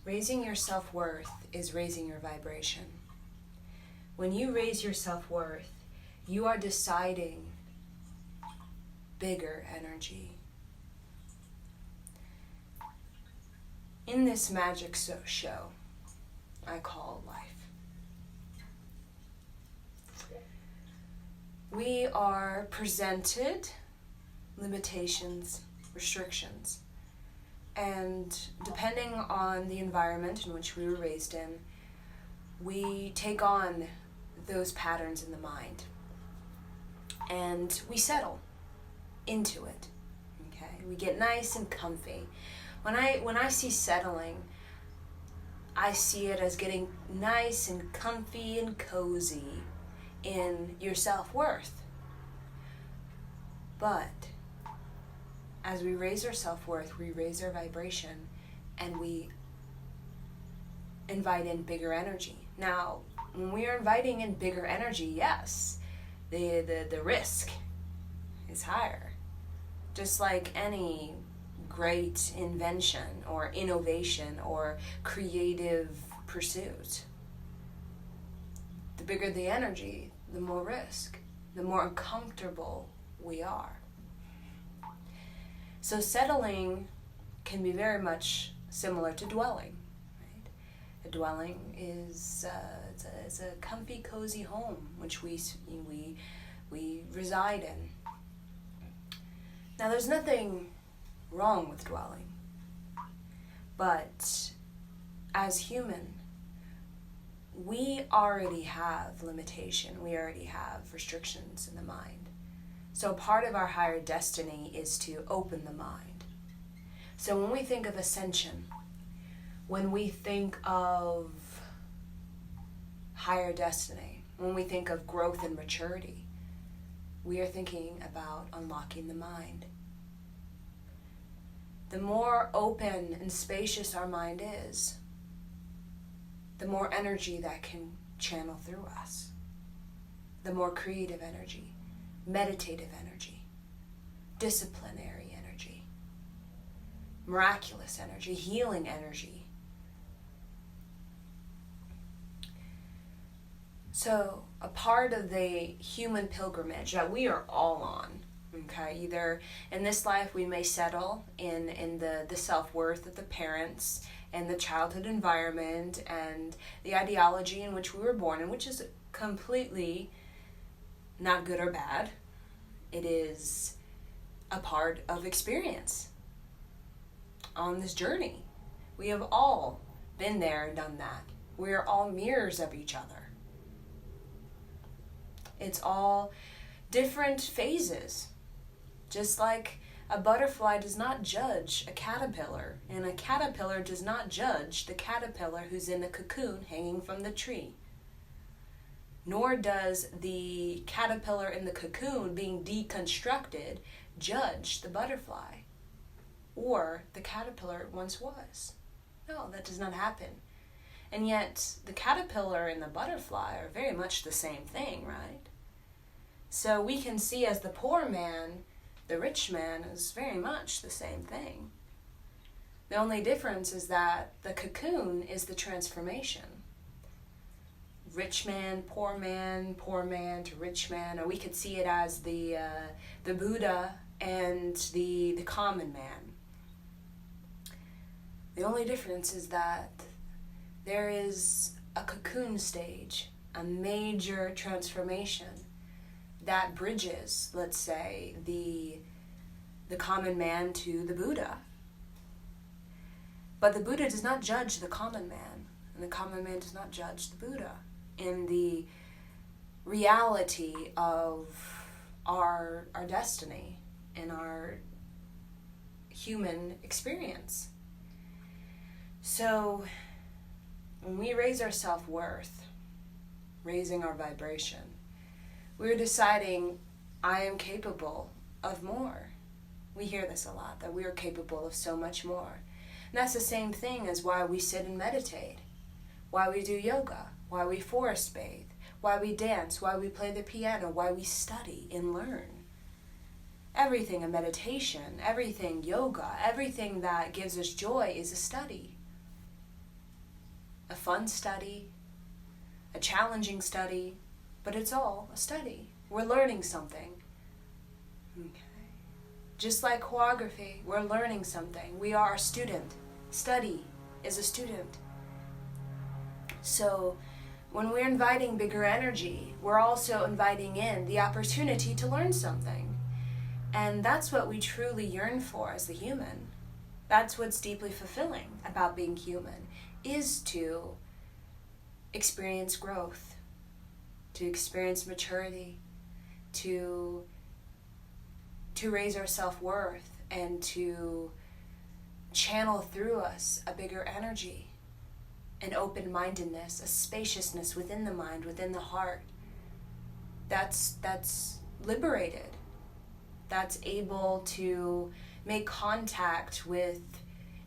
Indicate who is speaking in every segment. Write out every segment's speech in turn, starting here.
Speaker 1: Raising your self-worth is raising your vibration. When you raise your self-worth, you are deciding bigger energy. In this magic show I call life, we are presented limitations, restrictions, and depending on the environment in which we were raised in, we take on those patterns in the mind and we settle into it. Okay, we get nice and comfy. When I see settling, I see it as getting nice and comfy and cozy in your self-worth. But as we raise our self-worth, we raise our vibration and we invite in bigger energy. Now, when we are inviting in bigger energy, yes, the risk is higher. Just like any great invention or innovation or creative pursuit. The bigger the energy, the more risk, the more uncomfortable we are. So settling can be very much similar to dwelling. Right? A dwelling is it's a comfy, cozy home which we reside in. Now, there's nothing wrong with dwelling, but as human, we already have limitation. We already have restrictions in the mind. So part of our higher destiny is to open the mind. So when we think of ascension, when we think of higher destiny, when we think of growth and maturity, we are thinking about unlocking the mind. The more open and spacious our mind is, the more energy that can channel through us. The more creative energy, meditative energy, disciplinary energy, miraculous energy, healing energy. So a part of the human pilgrimage that we are all on, okay, either in this life we may settle in the self-worth of the parents and the childhood environment and the ideology in which we were born in, which is completely not good or bad. It is a part of experience on this journey. We have all been there and done that. We are all mirrors of each other. It's all different phases. Just like a butterfly does not judge a caterpillar, and a caterpillar does not judge the caterpillar who's in a cocoon hanging from the tree. Nor does the caterpillar in the cocoon being deconstructed judge the butterfly or the caterpillar it once was. No, that does not happen. And yet the caterpillar and the butterfly are very much the same thing, right? So we can see as the poor man, the rich man is very much the same thing. The only difference is that the cocoon is the transformation. Rich man to rich man, or we could see it as the Buddha and the common man. The only difference is that there is a cocoon stage, a major transformation that bridges, let's say, the common man to the Buddha. But the Buddha does not judge the common man, and the common man does not judge the Buddha in the reality of our destiny and our human experience. So when we raise our self-worth, raising our vibration, we're deciding, I am capable of more. We hear this a lot, that we are capable of so much more. And that's the same thing as why we sit and meditate, why we do yoga, why we forest bathe, why we dance, why we play the piano, why we study and learn. Everything in meditation, everything yoga, everything that gives us joy is a study. a fun study, a challenging study, but it's all a study. We're learning something. Okay. Just like choreography, we're learning something. We are a student. Study is a student. So when we're inviting bigger energy, we're also inviting in the opportunity to learn something. And that's what we truly yearn for as the human. That's what's deeply fulfilling about being human, is to experience growth, to experience maturity, to raise our self-worth, and to channel through us a bigger energy, an open-mindedness, a spaciousness within the mind, within the heart, that's liberated, that's able to make contact with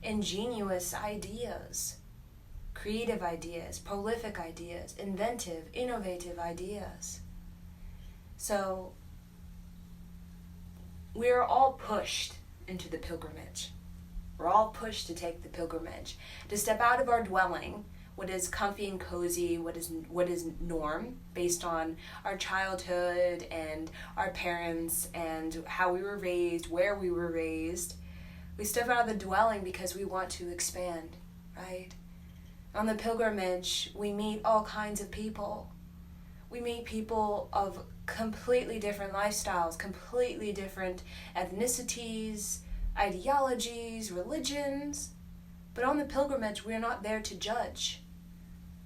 Speaker 1: ingenious ideas, creative ideas, prolific ideas, inventive, innovative ideas. So we're all pushed into the pilgrimage. We're all pushed to take the pilgrimage, to step out of our dwelling, what is comfy and cozy, what is norm, based on our childhood and our parents and how we were raised, where we were raised. We step out of the dwelling because we want to expand, right? On the pilgrimage, we meet all kinds of people. We meet people of completely different lifestyles, completely different ethnicities, ideologies, religions. But on the pilgrimage, we're not there to judge.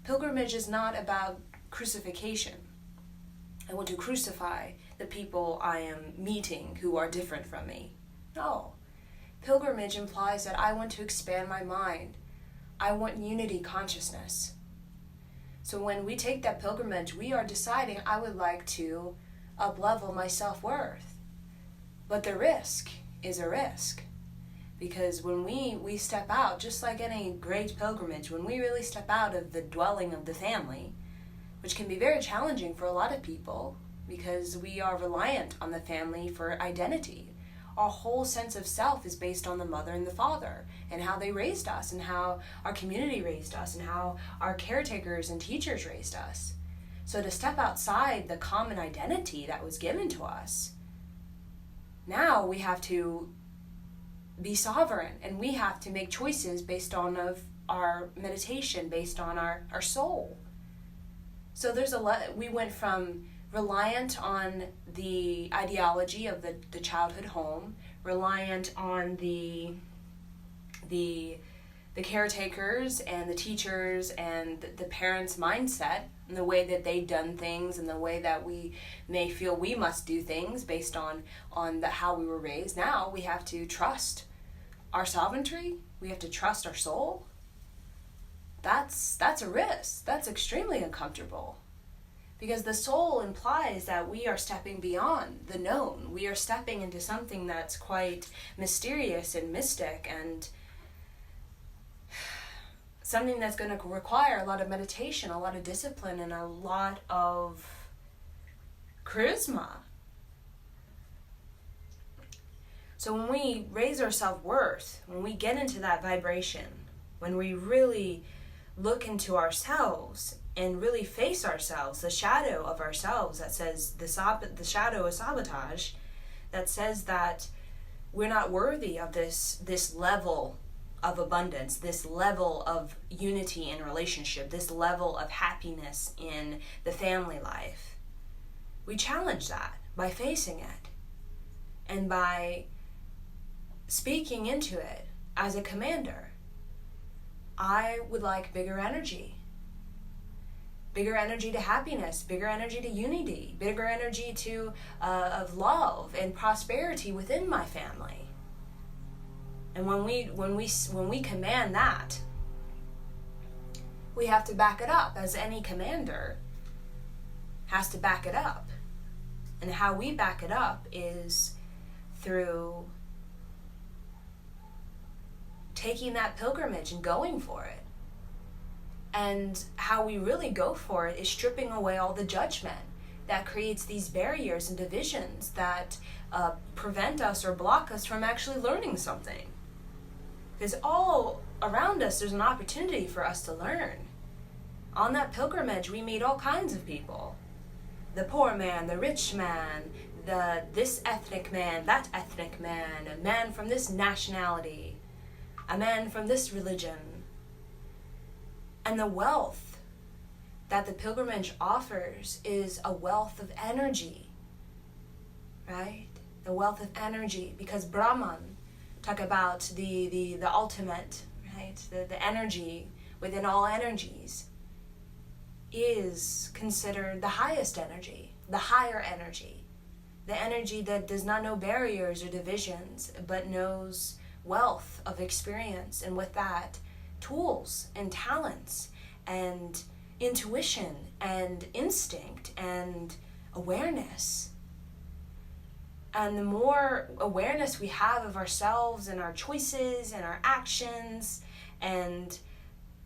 Speaker 1: Pilgrimage is not about crucifixion. I want to crucify the people I am meeting who are different from me. No. Pilgrimage implies that I want to expand my mind. I want unity consciousness. So when we take that pilgrimage, we are deciding I would like to up-level my self-worth. But the risk is a risk. Because when we step out, just like any great pilgrimage, when we really step out of the dwelling of the family, which can be very challenging for a lot of people, because we are reliant on the family for identity. Our whole sense of self is based on the mother and the father, and how they raised us, and how our community raised us, and how our caretakers and teachers raised us. So to step outside the common identity that was given to us, now we have to be sovereign, and we have to make choices based on our meditation, based on our soul. So there's a lot. We went from reliant on the ideology of the childhood home, reliant on the caretakers and the teachers and the parents' mindset and the way that they've done things and the way that we may feel we must do things based on how we were raised. Now we have to trust our sovereignty. We have to trust our soul. That's a risk. That's extremely uncomfortable. Because the soul implies that we are stepping beyond the known. We are stepping into something that's quite mysterious and mystic, and something that's going to require a lot of meditation, a lot of discipline, and a lot of charisma. So when we raise our self-worth, when we get into that vibration, when we really look into ourselves and really face ourselves, the shadow of ourselves that says, the shadow of sabotage, that says that we're not worthy of this level of abundance, this level of unity in relationship, this level of happiness in the family life. We challenge that by facing it and by speaking into it as a commander. I would like bigger energy to happiness, bigger energy to unity, bigger energy to of love and prosperity within my family. And when we command that, we have to back it up, as any commander has to back it up. And how we back it up is through taking that pilgrimage and going for it. And how we really go for it is stripping away all the judgment that creates these barriers and divisions that prevent us or block us from actually learning something. Because all around us, there's an opportunity for us to learn. On that pilgrimage, we meet all kinds of people. The poor man, the rich man, this ethnic man, that ethnic man, a man from this nationality, a man from this religion. And the wealth that the pilgrimage offers is a wealth of energy, right? The wealth of energy, because Brahman talk about the ultimate, right? The energy within all energies is considered the highest energy, the higher energy, the energy that does not know barriers or divisions, but knows wealth of experience, and with that, tools and talents and intuition and instinct and awareness. And the more awareness we have of ourselves and our choices and our actions, and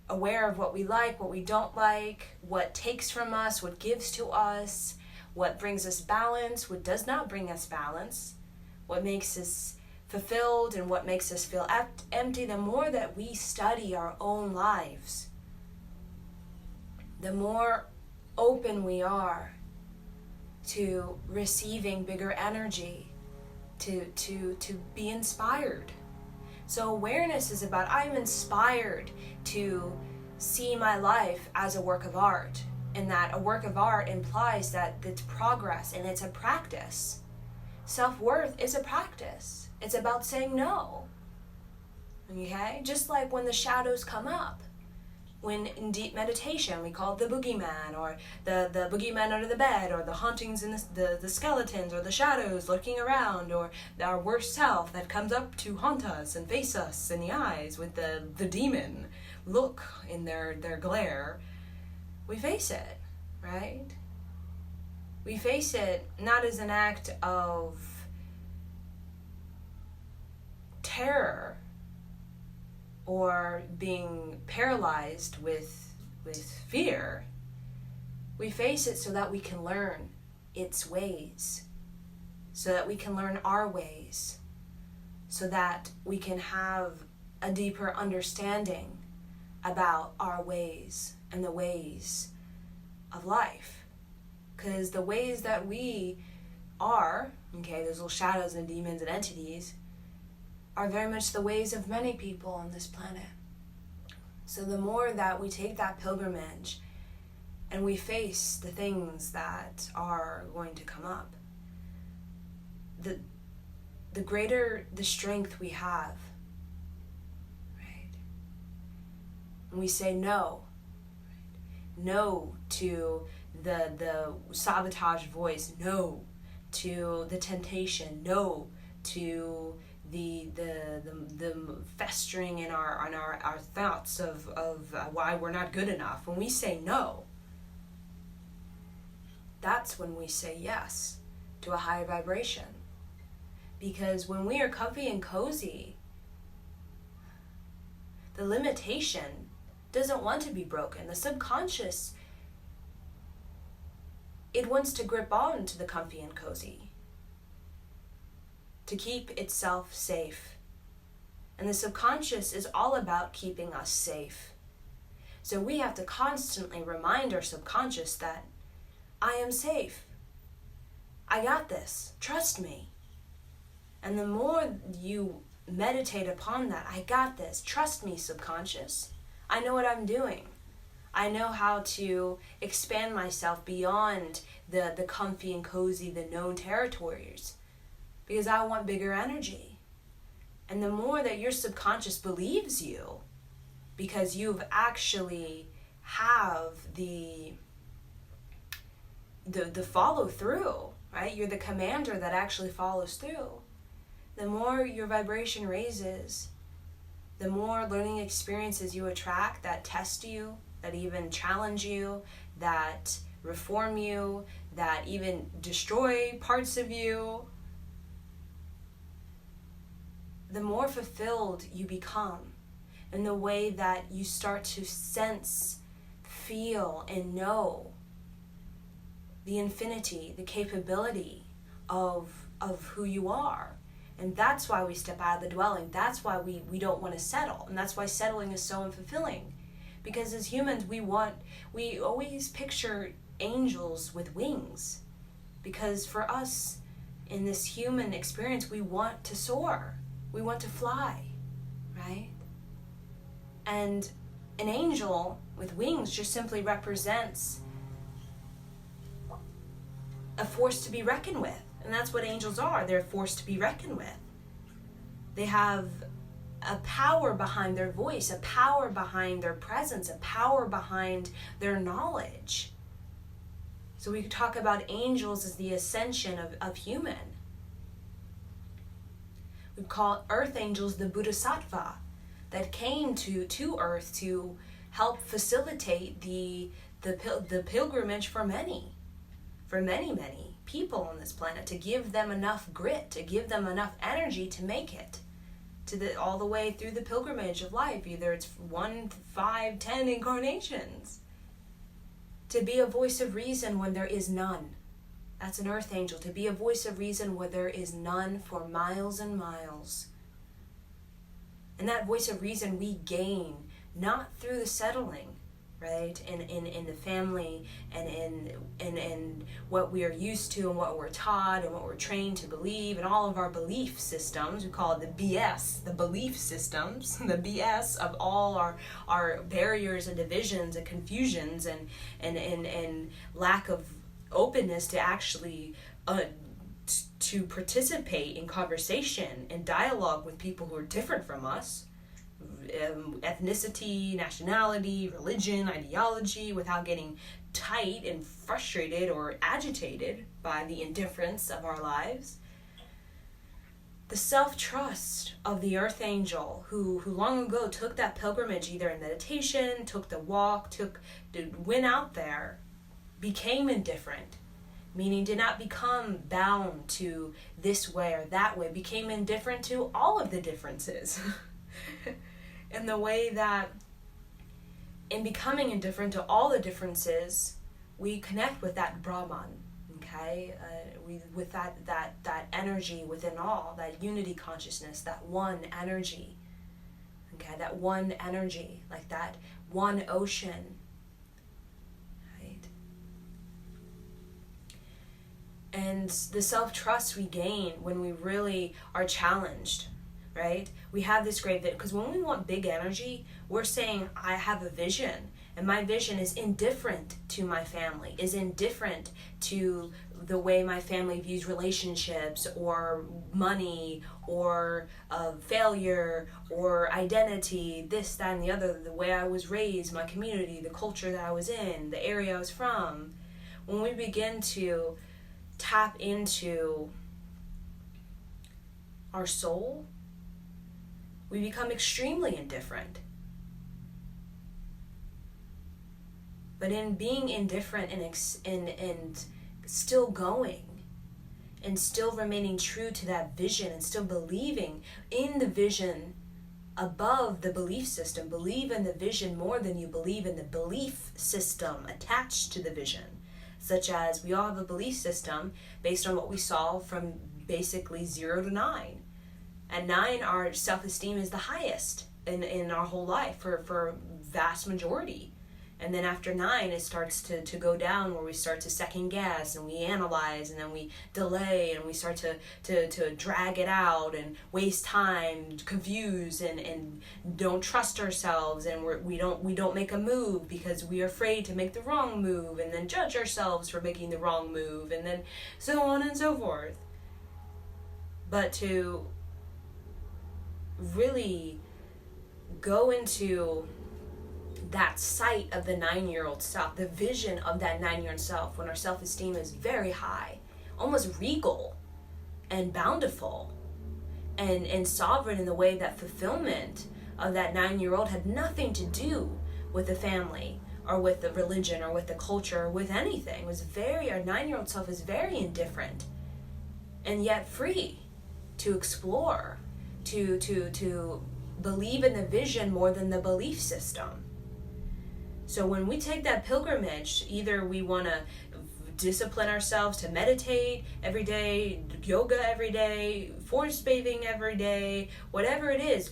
Speaker 1: aware of what we like, what we don't like, what takes from us, what gives to us, what brings us balance, what does not bring us balance, what makes us fulfilled and what makes us feel empty, the more that we study our own lives, the more open we are to receiving bigger energy, to be inspired. So awareness is about, I'm inspired to see my life as a work of art, and that a work of art implies that it's progress and it's a practice. Self-worth is a practice. It's about saying no. Okay? Just like when the shadows come up. When in deep meditation we call it the boogeyman, or the boogeyman under the bed, or the hauntings in the skeletons, or the shadows lurking around, or our worst self that comes up to haunt us and face us in the eyes with the demon look in their glare. We face it, right? We face it not as an act of terror or being paralyzed with fear. We face it so that we can learn its ways, so that we can learn our ways, so that we can have a deeper understanding about our ways and the ways of life. Because the ways that we are, okay, those little shadows and demons and entities, are very much the ways of many people on this planet. So the more that we take that pilgrimage and we face the things that are going to come up, the greater the strength we have, right? And we say no. Right? No to the sabotage voice, no to the temptation, no to the festering in our thoughts of why we're not good enough. When we say no, that's when we say yes to a higher vibration. Because when we are comfy and cozy, the limitation doesn't want to be broken. The subconscious, it wants to grip on to the comfy and cozy, to keep itself safe. And the subconscious is all about keeping us safe. So we have to constantly remind our subconscious that I am safe. I got this. Trust me. And the more you meditate upon that, I got this. Trust me, subconscious. I know what I'm doing. I know how to expand myself beyond the comfy and cozy, the known territories, because I want bigger energy. And the more that your subconscious believes you, because you've actually have the follow through, right? You're the commander that actually follows through. The more your vibration raises, the more learning experiences you attract that test you, that even challenge you, that reform you, that even destroy parts of you. The more fulfilled you become in the way that you start to sense, feel, and know the infinity, the capability of who you are. And that's why we step out of the dwelling. That's why we don't want to settle. And that's why settling is so unfulfilling. Because as humans, we always picture angels with wings. Because for us, in this human experience, we want to soar. We want to fly, right? And an angel with wings just simply represents a force to be reckoned with. And that's what angels are. They're a force to be reckoned with. They have a power behind their voice, a power behind their presence, a power behind their knowledge. So we could talk about angels as the ascension of human. We call earth angels the bodhisattva that came to earth to help facilitate the pilgrimage for many people on this planet, to give them enough grit, to give them enough energy to make it all the way through the pilgrimage of life, either it's 1, 5, 10 incarnations. To be a voice of reason when there is none. That's an earth angel. To be a voice of reason where there is none for miles and miles. And that voice of reason we gain not through the settling, right? In the family and in what we are used to and what we're taught and what we're trained to believe, and all of our belief systems. We call it the BS, the belief systems, the BS of all our barriers and divisions and confusions and lack of openness to actually to participate in conversation and dialogue with people who are different from us. Ethnicity, nationality, religion, ideology, without getting tight and frustrated or agitated by the indifference of our lives. The self-trust of the earth angel who long ago took that pilgrimage, either in meditation, took the walk, went out there, became indifferent, meaning did not become bound to this way or that way, became indifferent to all of the differences. In the way that in becoming indifferent to all the differences, we connect with that Brahman, okay? With that energy within all, that unity consciousness, that one energy, okay? That one energy, like that one ocean, right? And the self-trust we gain when we really are challenged, right? We have this great vision, because when we want big energy, we're saying, I have a vision, and my vision is indifferent to my family, is indifferent to the way my family views relationships or money or failure or identity, this, that, and the other, the way I was raised, my community, the culture that I was in, the area I was from. When we begin to tap into our soul, we become extremely indifferent. But in being indifferent and still going and still remaining true to that vision and still believing in the vision above the belief system, believe in the vision more than you believe in the belief system attached to the vision. Such as we all have a belief system based on what we saw from basically 0 to 9. At 9, our self-esteem is the highest in our whole life for vast majority. And then after 9, it starts to go down, where we start to second guess and we analyze and then we delay and we start to drag it out and waste time, confuse and don't trust ourselves, and we don't make a move because we are afraid to make the wrong move, and then judge ourselves for making the wrong move, and then so on and so forth. But to really go into that sight of the 9-year-old self, the vision of that 9-year-old self, when our self-esteem is very high, almost regal and bountiful and sovereign, in the way that fulfillment of that 9-year-old had nothing to do with the family or with the religion or with the culture or with anything. It was our 9-year-old self is very indifferent and yet free to explore, to believe in the vision more than the belief system. So when we take that pilgrimage, either we want to discipline ourselves to meditate every day, yoga every day, forest bathing every day, whatever it is,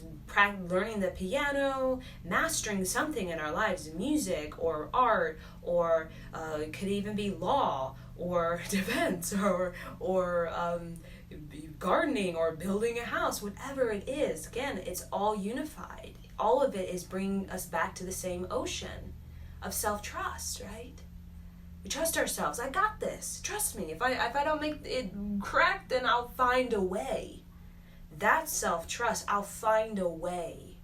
Speaker 1: learning the piano, mastering something in our lives, music or art, or it could even be law or defense or gardening or building a house, whatever it is. Again, it's all unified. All of it is bringing us back to the same ocean of self-trust, right? We trust ourselves. I got this. Trust me. If I don't make it correct, then I'll find a way. That's self-trust. I'll find a way.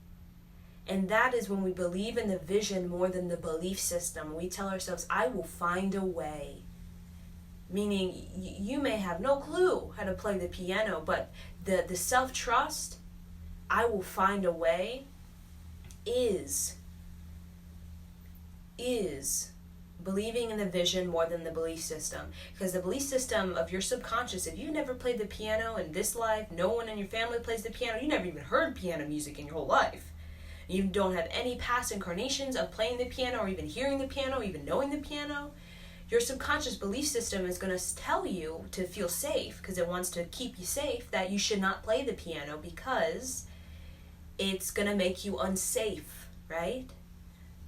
Speaker 1: And that is when we believe in the vision more than the belief system. We tell ourselves, I will find a way. Meaning, you may have no clue how to play the piano, but the self-trust, I will find a way, is believing in the vision more than the belief system. Because the belief system of your subconscious, if you never played the piano in this life, no one in your family plays the piano, you never even heard piano music in your whole life, you don't have any past incarnations of playing the piano or even hearing the piano, or even knowing the piano, your subconscious belief system is going to tell you to feel safe, because it wants to keep you safe, that you should not play the piano because it's going to make you unsafe, right?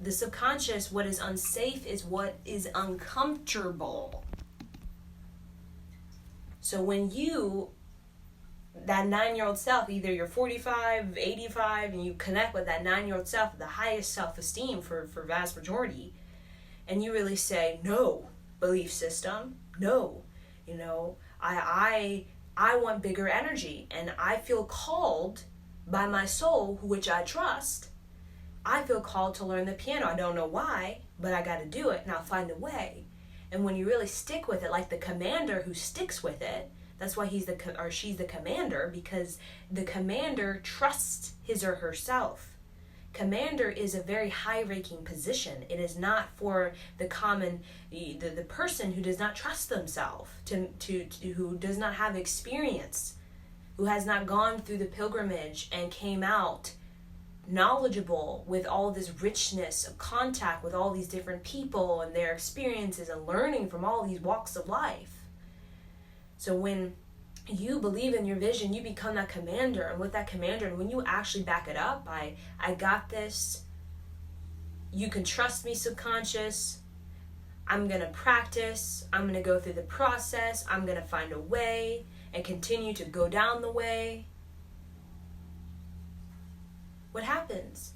Speaker 1: The subconscious, what is unsafe is what is uncomfortable. So when you, that 9-year-old self, either you're 45, 85, and you connect with that 9-year-old self, the highest self-esteem for vast majority, and you really say, no, belief system, no, I want bigger energy, and I feel called by my soul, which I trust. I feel called to learn the piano. I don't know why, but I got to do it, and I'll find a way. And when you really stick with it, like the commander who sticks with it, that's why he's she's the commander, because the commander trusts his or herself. Commander is a very high-ranking position. It is not for the common, the person who does not trust themselves, who does not have experience, who has not gone through the pilgrimage and came out knowledgeable with all this richness of contact with all these different people and their experiences and learning from all these walks of life. So when you believe in your vision, you become that commander, and with that commander, and when you actually back it up, I got this, you can trust me, subconscious, I'm going to practice, I'm going to go through the process, I'm going to find a way and continue to go down the way. What happens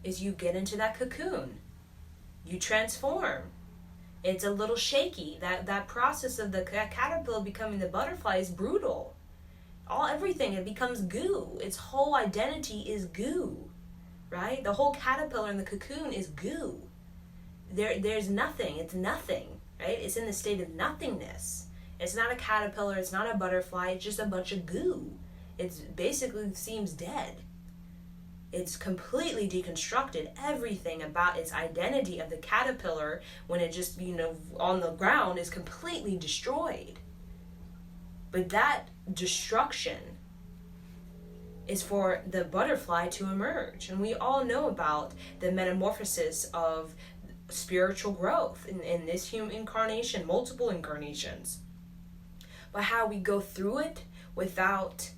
Speaker 1: is you get into that cocoon. You transform. It's a little shaky. That process of the caterpillar becoming the butterfly is brutal. Everything, it becomes goo. Its whole identity is goo, right? The whole caterpillar in the cocoon is goo. There's nothing. It's nothing, right? It's in the state of nothingness. It's not a caterpillar. It's not a butterfly. It's just a bunch of goo. It basically seems dead. It's completely deconstructed. Everything about its identity of the caterpillar, when it just, on the ground, is completely destroyed. But that destruction is for the butterfly to emerge. And we all know about the metamorphosis of spiritual growth in this human incarnation, multiple incarnations. But how we go through it without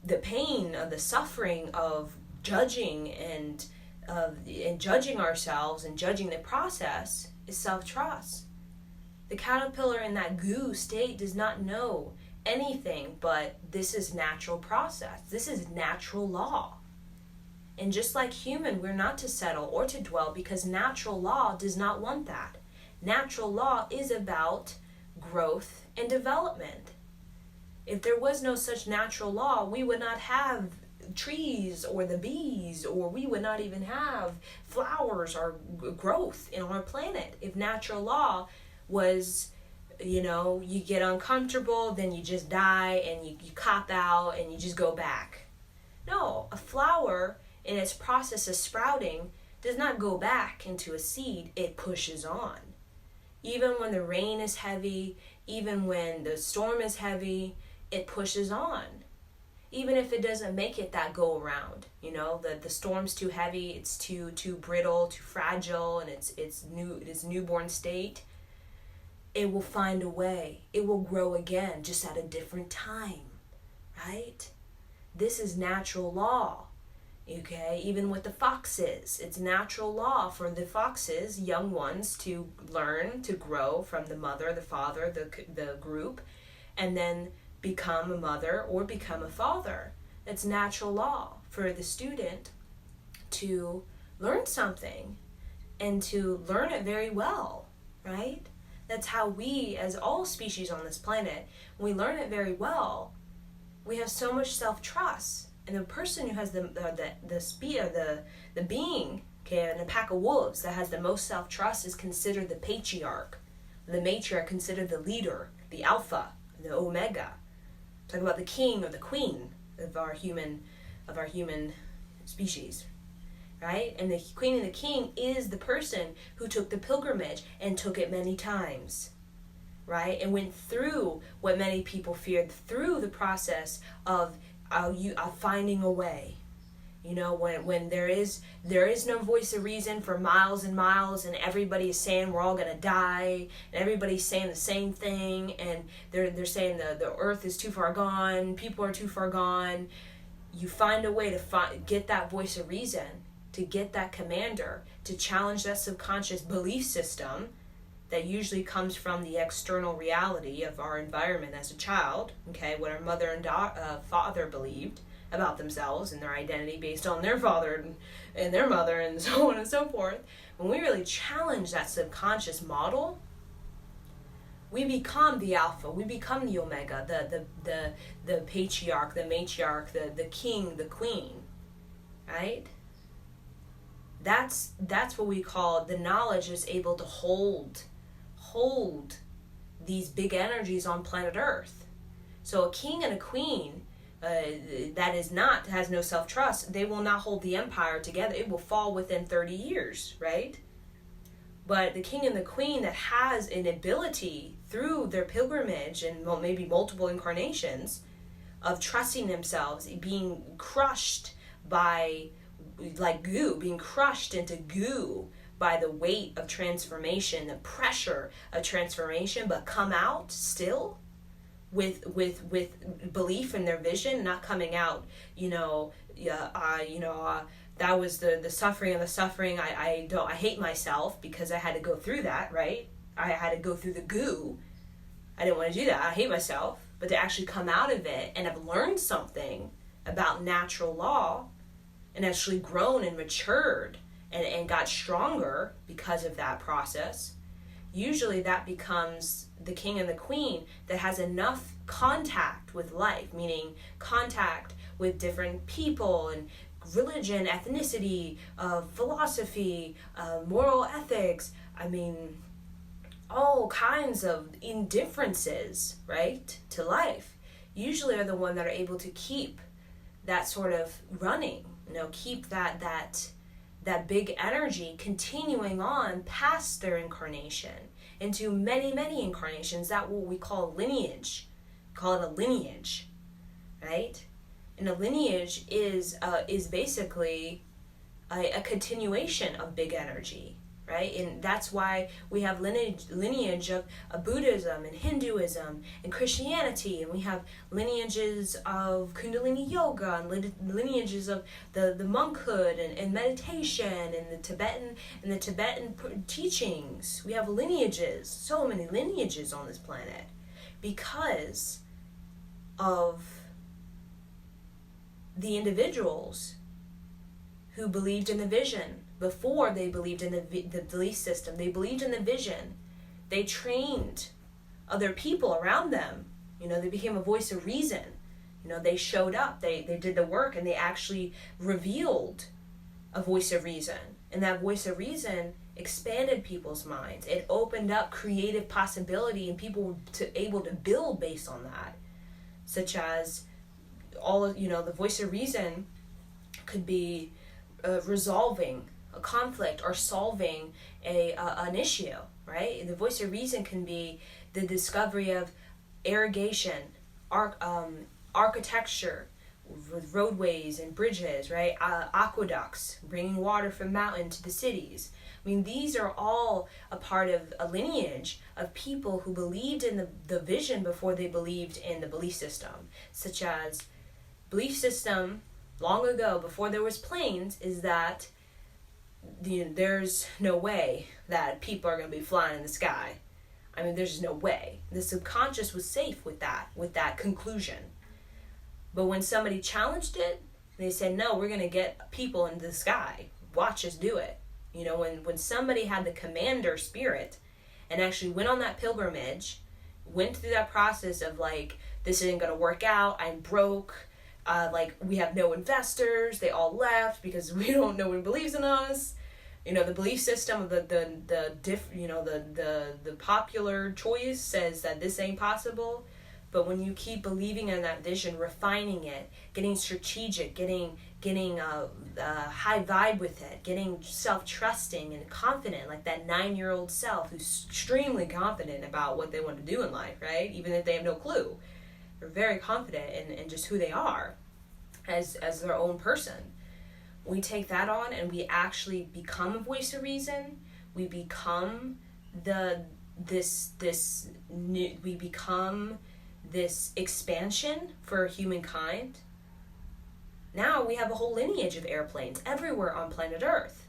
Speaker 1: the pain of the suffering of judging and judging ourselves and judging the process is self-trust. The caterpillar in that goo state does not know anything but this is natural process. This is natural law. And just like human, we're not to settle or to dwell, because natural law does not want that. Natural law is about growth and development. If there was no such natural law, we would not have trees or the bees, or we would not even have flowers or growth in our planet. If natural law was, you get uncomfortable, then you just die and you cop out and you just go back. No, a flower in its process of sprouting does not go back into a seed, it pushes on. Even when the rain is heavy, even when the storm is heavy, it pushes on. Even if it doesn't make it that go around, the storm's too heavy, it's too brittle, too fragile, and its newborn state, it will find a way. It will grow again, just at a different time, right? This is natural law. Okay, even with the foxes, it's natural law for the foxes, young ones, to learn to grow from the mother, the father, the group, and then become a mother or become a father. It's natural law for the student to learn something and to learn it very well, right? That's how we, as all species on this planet, when we learn it very well, we have so much self-trust. And the person who has the being, okay, in a pack of wolves that has the most self-trust is considered the patriarch. The matriarch considered the leader, the alpha, the omega. Talk about the king or the queen of our human species, right? And the queen and the king is the person who took the pilgrimage and took it many times, right? And went through what many people feared, through the process of finding a way. You know, when there is no voice of reason for miles and miles, and everybody is saying we're all gonna die, and everybody's saying the same thing, and they're saying the earth is too far gone, people are too far gone. You find a way to get that voice of reason, to get that commander, to challenge that subconscious belief system that usually comes from the external reality of our environment as a child, okay, what our mother and father believed about themselves and their identity based on their father and their mother and so on and so forth. When we really challenge that subconscious model, we become the alpha, we become the omega, the patriarch, the matriarch, the king, the queen, right? That's what we call the knowledge is able to hold these big energies on planet Earth. So a king and a queen that has no self-trust, they will not hold the empire together. It will fall within 30 years, right? But the king and the queen that has an ability through their pilgrimage and maybe multiple incarnations of trusting themselves, being crushed by like goo, being crushed into goo by the weight of transformation, the pressure of transformation, but come out still with belief in their vision, not coming out, that was the suffering of the suffering. I hate myself because I had to go through that, right? I had to go through the goo. I didn't want to do that. I hate myself. But to actually come out of it and have learned something about natural law and actually grown and matured and got stronger because of that process, usually that becomes the king and the queen that has enough contact with life, meaning contact with different people and religion, ethnicity, philosophy, moral ethics, all kinds of indifferences, right, to life, usually are the one that are able to keep that sort of running, keep that big energy continuing on past their incarnation into many, many incarnations. That what we call lineage. Call it a lineage, right? And a lineage is basically a continuation of big energy, right? And that's why we have lineage of Buddhism and Hinduism and Christianity, and we have lineages of Kundalini Yoga and lineages of the monkhood and meditation and the Tibetan teachings. We have lineages, so many lineages on this planet because of the individuals who believed in the vision. Before they believed in the belief system, they believed in the vision. They trained other people around them. They became a voice of reason. They showed up, they did the work, and they actually revealed a voice of reason. And that voice of reason expanded people's minds. It opened up creative possibility, and people were able to build based on that. Such as the voice of reason could be resolving a conflict or solving an issue, right? The voice of reason can be the discovery of irrigation, architecture, with roadways and bridges, right? Aqueducts, bringing water from mountain to the cities. These are all a part of a lineage of people who believed in the vision before they believed in the belief system, such as belief system long ago, before there was planes, is that there's no way that people are going to be flying in the sky. I mean, there's no way. The subconscious was safe with that conclusion. But when somebody challenged it, they said, no, we're going to get people into the sky. Watch us do it. When somebody had the commander spirit and actually went on that pilgrimage, went through that process of this isn't going to work out, I'm broke, we have no investors, they all left because no one believes in us. The belief system of the popular choice says that this ain't possible. But when you keep believing in that vision, refining it, getting strategic, getting high vibe with it, getting self-trusting and confident, like that 9-year-old self who's extremely confident about what they want to do in life, right? Even if they have no clue. They're very confident in just who they are as their own person. We take that on and we actually become a voice of reason. We become this expansion for humankind. Now we have a whole lineage of airplanes everywhere on planet Earth,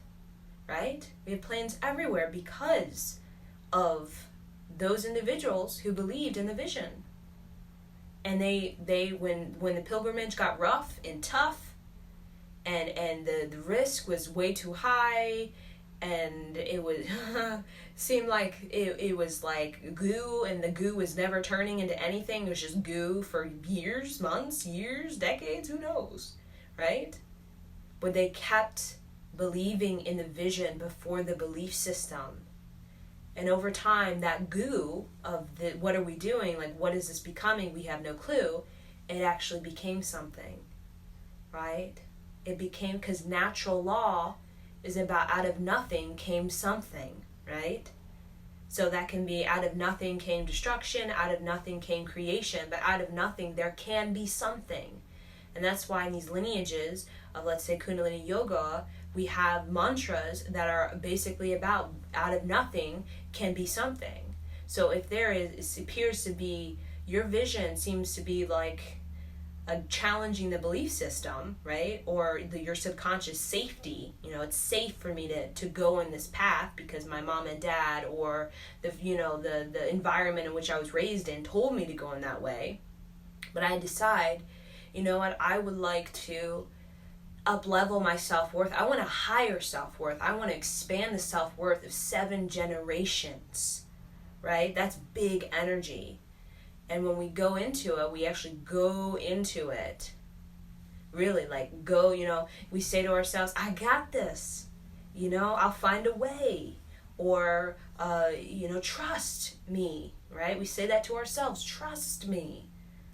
Speaker 1: right? We have planes everywhere because of those individuals who believed in the vision. And they when the pilgrimage got rough and tough, and the risk was way too high, and it would seem like it was like goo, and the goo was never turning into anything. It was just goo for years, months, years, decades, who knows, right? But they kept believing in the vision before the belief system. And over time, that goo of what are we doing, what is this becoming, we have no clue, it actually became something, right? It became, because natural law is about out of nothing came something, right? So that can be out of nothing came destruction, out of nothing came creation, but out of nothing there can be something. And that's why in these lineages of, let's say, Kundalini Yoga, we have mantras that are basically about out of nothing can be something. So if there is, it appears to be, your vision seems to be challenging the belief system, right? Or your subconscious safety. It's safe for me to go in this path because my mom and dad or the environment in which I was raised in told me to go in that way. But I decide, what, I would like to up-level my self-worth. I want a higher self-worth. I want to expand the self-worth of 7 generations, right? That's big energy. And when we go into it, we actually go into it. Really, we say to ourselves, I got this. I'll find a way. Or, trust me, right? We say that to ourselves, trust me.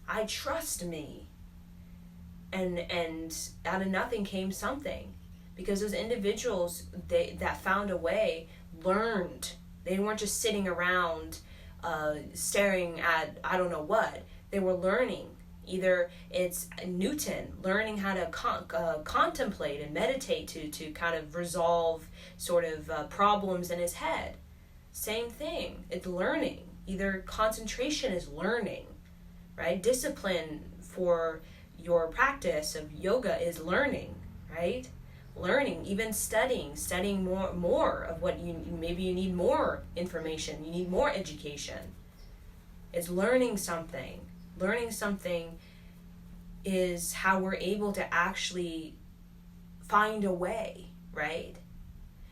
Speaker 1: I trust me. And out of nothing came something. Because those individuals that found a way learned. They weren't just sitting around staring at I don't know what. They were learning. Either it's Newton learning how to contemplate and meditate to kind of resolve sort of problems in his head. Same thing. It's learning. Either concentration is learning, right? Discipline for your practice of yoga is learning, right? Learning, even studying more of what maybe you need more information, you need more education. It's learning something. Learning something is how we're able to actually find a way, right?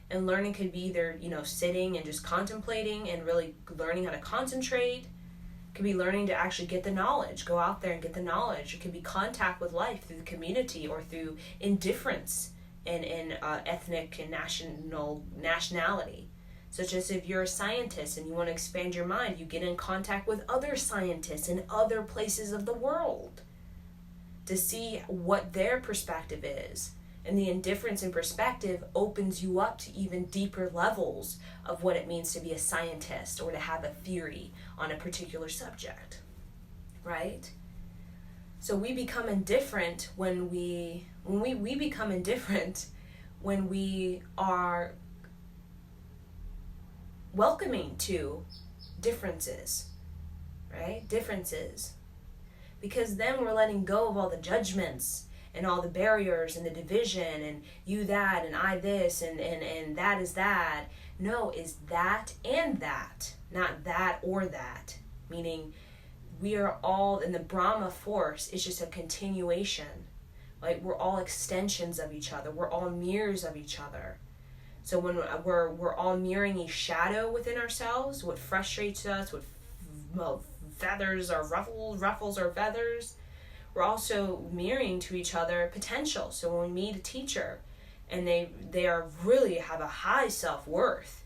Speaker 1: And learning could be either, sitting and just contemplating and really learning how to concentrate. It could be learning to actually get the knowledge, go out there and get the knowledge. It could be contact with life through the community or through indifference in ethnic and nationality. Such as if you're a scientist and you want to expand your mind, you get in contact with other scientists in other places of the world to see what their perspective is. And the indifference in perspective opens you up to even deeper levels of what it means to be a scientist or to have a theory on a particular subject, right? So we become indifferent when we become indifferent when we are welcoming to differences, right? Differences. because then we're letting go of all the judgments and all the barriers and the division and you that and I this and that is that. No, is that and that, not that or that. Meaning we are all in the Brahma force. It's just a continuation. Like we're all extensions of each other. We're all mirrors of each other. So when we're all mirroring a shadow within ourselves, what frustrates us, what feathers or ruffles our feathers, we're also mirroring to each other potential. So when we meet a teacher and they are really have a high self-worth,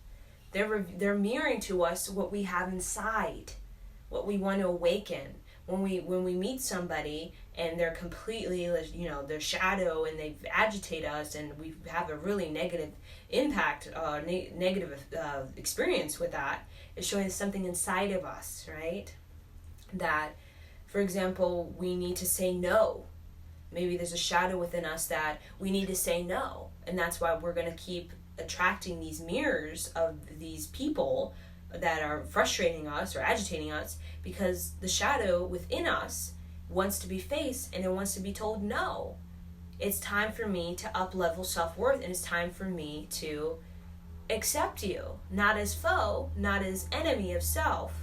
Speaker 1: they're mirroring to us what we have inside, what we want to awaken. When we meet somebody and they're completely, their shadow, and they agitate us, and we have a really negative impact, negative experience with that, it's showing us something inside of us, right? That, for example, we need to say no. Maybe there's a shadow within us that we need to say no, and that's why we're going to keep attracting these mirrors of these people that are frustrating us or agitating us, because the shadow within us wants to be faced and it wants to be told no. It's time for me to up-level self-worth, and it's time for me to accept you, not as foe, not as enemy of self,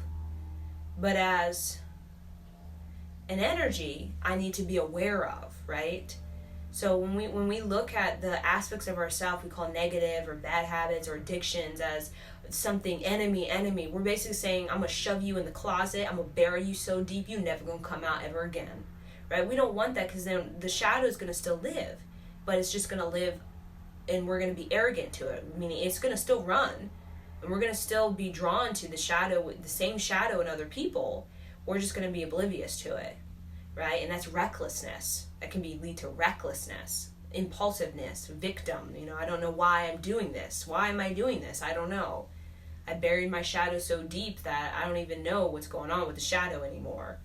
Speaker 1: but as an energy I need to be aware of, right? So when we look at the aspects of ourself we call negative or bad habits or addictions as something enemy, we're basically saying, I'm going to shove you in the closet, I'm going to bury you so deep you never going to come out ever again, right? We don't want that, because then the shadow is going to still live, but it's just going to live and we're going to be arrogant to it, meaning it's going to still run and we're going to still be drawn to the shadow, the same shadow in other people. We're just going to be oblivious to it, right? And that's recklessness. That can lead to recklessness, impulsiveness, victim. I don't know why I'm doing this. Why am I doing this? I don't know. I buried my shadow so deep that I don't even know what's going on with the shadow anymore,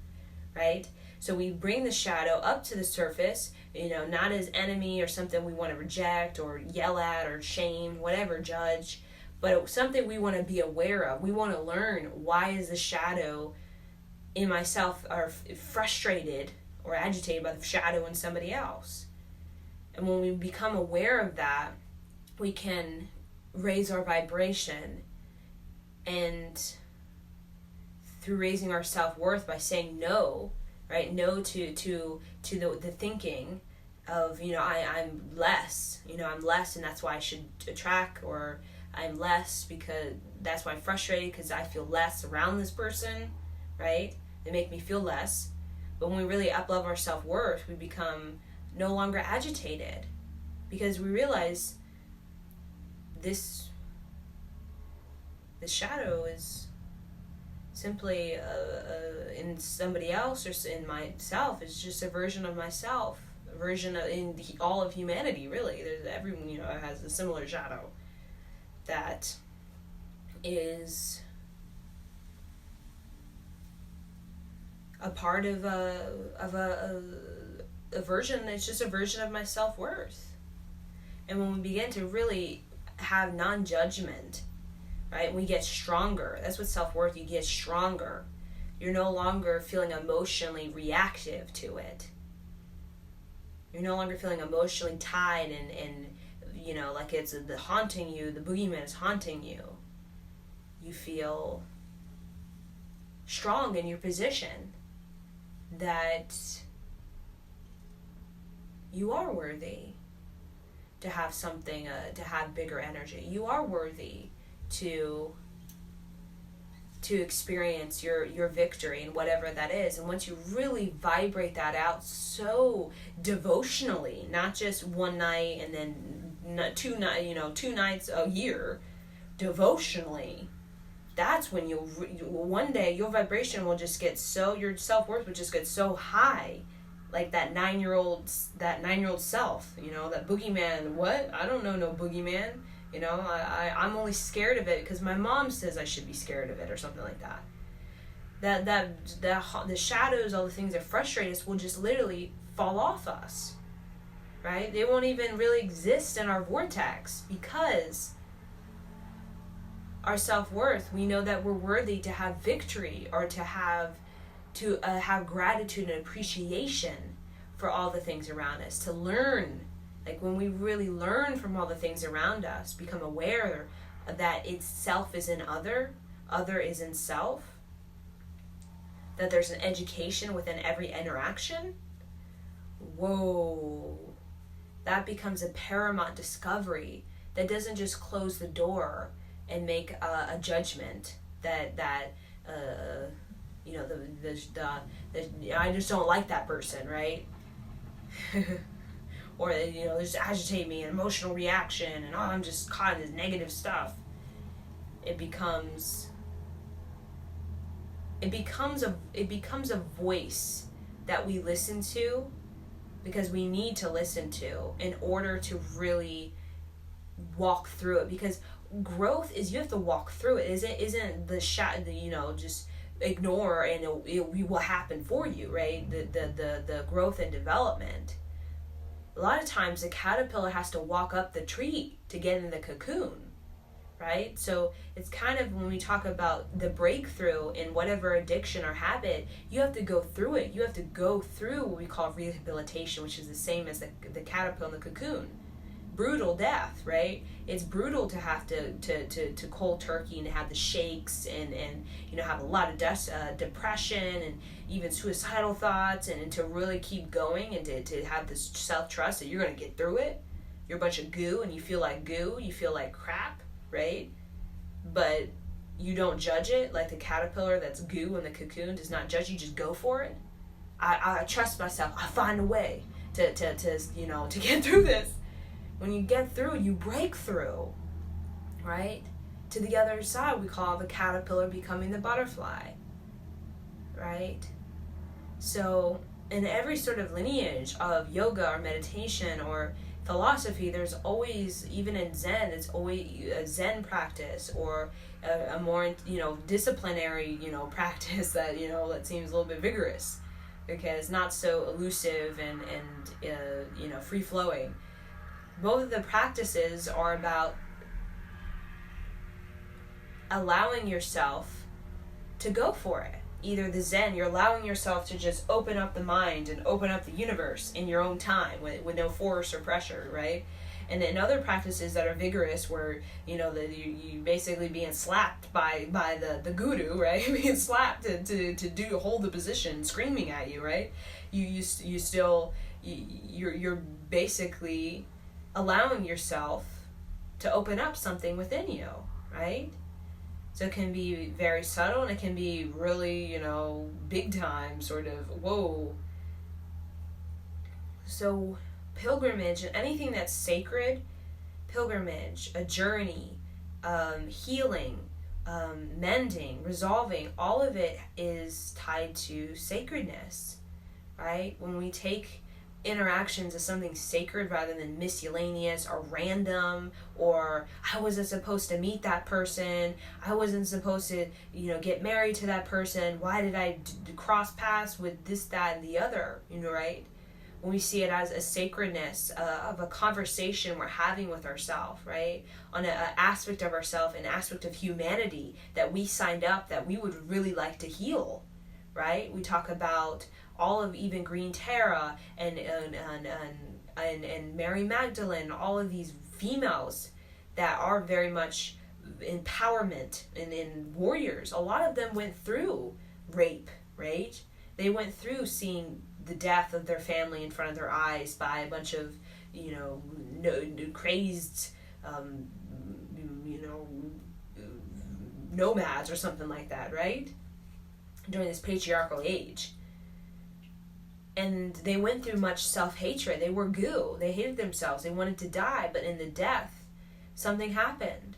Speaker 1: right? So we bring the shadow up to the surface, not as enemy or something we want to reject or yell at or shame, whatever, judge, but something we want to be aware of. We want to learn, why is the shadow in myself are frustrated or agitated by the shadow in somebody else? And when we become aware of that, we can raise our vibration, and through raising our self-worth by saying no, right? No to the thinking of, I'm less, I'm less and that's why I should attract, or I'm less because that's why I'm frustrated because I feel less around this person, right? They make me feel less. But when we really up-level our self-worth, we become no longer agitated, because we realize this shadow is simply in somebody else or in myself. It's just a version of myself, a version of all of humanity. Really, there's everyone has a similar shadow that is a part of a version. It's just a version of my self-worth. And when we begin to really have non-judgment, right, we get stronger. That's what self-worth, you get stronger. You're no longer feeling emotionally reactive to it. You're no longer feeling emotionally tied and like it's haunting you, the boogeyman is haunting you. You feel strong in your position, that you are worthy to have something, to have bigger energy. You are worthy to experience your victory and whatever that is. And once you really vibrate that out so devotionally, not just one night and then two nights a year, devotionally, that's when one day your vibration will just get so, your self-worth will just get so high, like that 9-year-old self, that boogeyman. What? I don't know no boogeyman. I'm only scared of it because my mom says I should be scared of it, or something like that. The shadows, all the things that frustrate us will just literally fall off us, right? They won't even really exist in our vortex, because our self-worth, we know that we're worthy to have victory, or to to have gratitude and appreciation for all the things around us, to learn. Like when we really learn from all the things around us, become aware that it's self is in other is in self, that there's an education within every interaction. Whoa, that becomes a paramount discovery that doesn't just close the door and make a judgment that I just don't like that person, right? Or just agitate me, an emotional reaction, and I'm just caught in this negative stuff. It becomes a voice that we listen to, because we need to listen to in order to really walk through it. Because growth is, you have to walk through it. Isn't the shot, just ignore and it will happen for you, right? The growth and development. A lot of times the caterpillar has to walk up the tree to get in the cocoon, right? So it's kind of, when we talk about the breakthrough in whatever addiction or habit, you have to go through it. You have to go through what we call rehabilitation, which is the same as the caterpillar in the cocoon. Brutal death, right? It's brutal to have to cold turkey and to have the shakes and have a lot of depression and even suicidal thoughts, and to really keep going and to have this self-trust that you're going to get through it. You're a bunch of goo and you feel like goo, you feel like crap, right? But you don't judge it like the caterpillar that's goo in the cocoon does not judge. You just go for it. I trust myself. I find a way to get through this. When you get through, you break through, right? To the other side, we call the caterpillar becoming the butterfly, right? So in every sort of lineage of yoga or meditation or philosophy, there's always, even in Zen, it's always a Zen practice or a more, disciplinary, practice that, that seems a little bit vigorous, because it's not so elusive and free-flowing. Both of the practices are about allowing yourself to go for it. Either the Zen, you're allowing yourself to just open up the mind and open up the universe in your own time with no force or pressure, right? And then other practices that are vigorous, where you basically being slapped by the guru, right? Being slapped to hold the position, screaming at you, right? You're basically allowing yourself to open up something within you, right? So it can be very subtle, and it can be really, big time, sort of, whoa. So pilgrimage, and anything that's sacred, pilgrimage, a journey, healing, mending, resolving, all of it is tied to sacredness, right? When we take interactions as something sacred rather than miscellaneous or random, or I wasn't supposed to meet that person, I wasn't supposed to get married to that person, why did I cross paths with this, that, and the other, right? When we see it as a sacredness of a conversation we're having with ourselves, right? On an aspect of ourselves, an aspect of humanity that we signed up that we would really like to heal, right? We talk about all of even Green Tara and Mary Magdalene, all of these females that are very much empowerment and warriors. A lot of them went through rape, right? They went through seeing the death of their family in front of their eyes by a bunch of crazed nomads or something like that, right? During this patriarchal age. And they went through much self-hatred. They were goo. They hated themselves. They wanted to die. But in the death, something happened.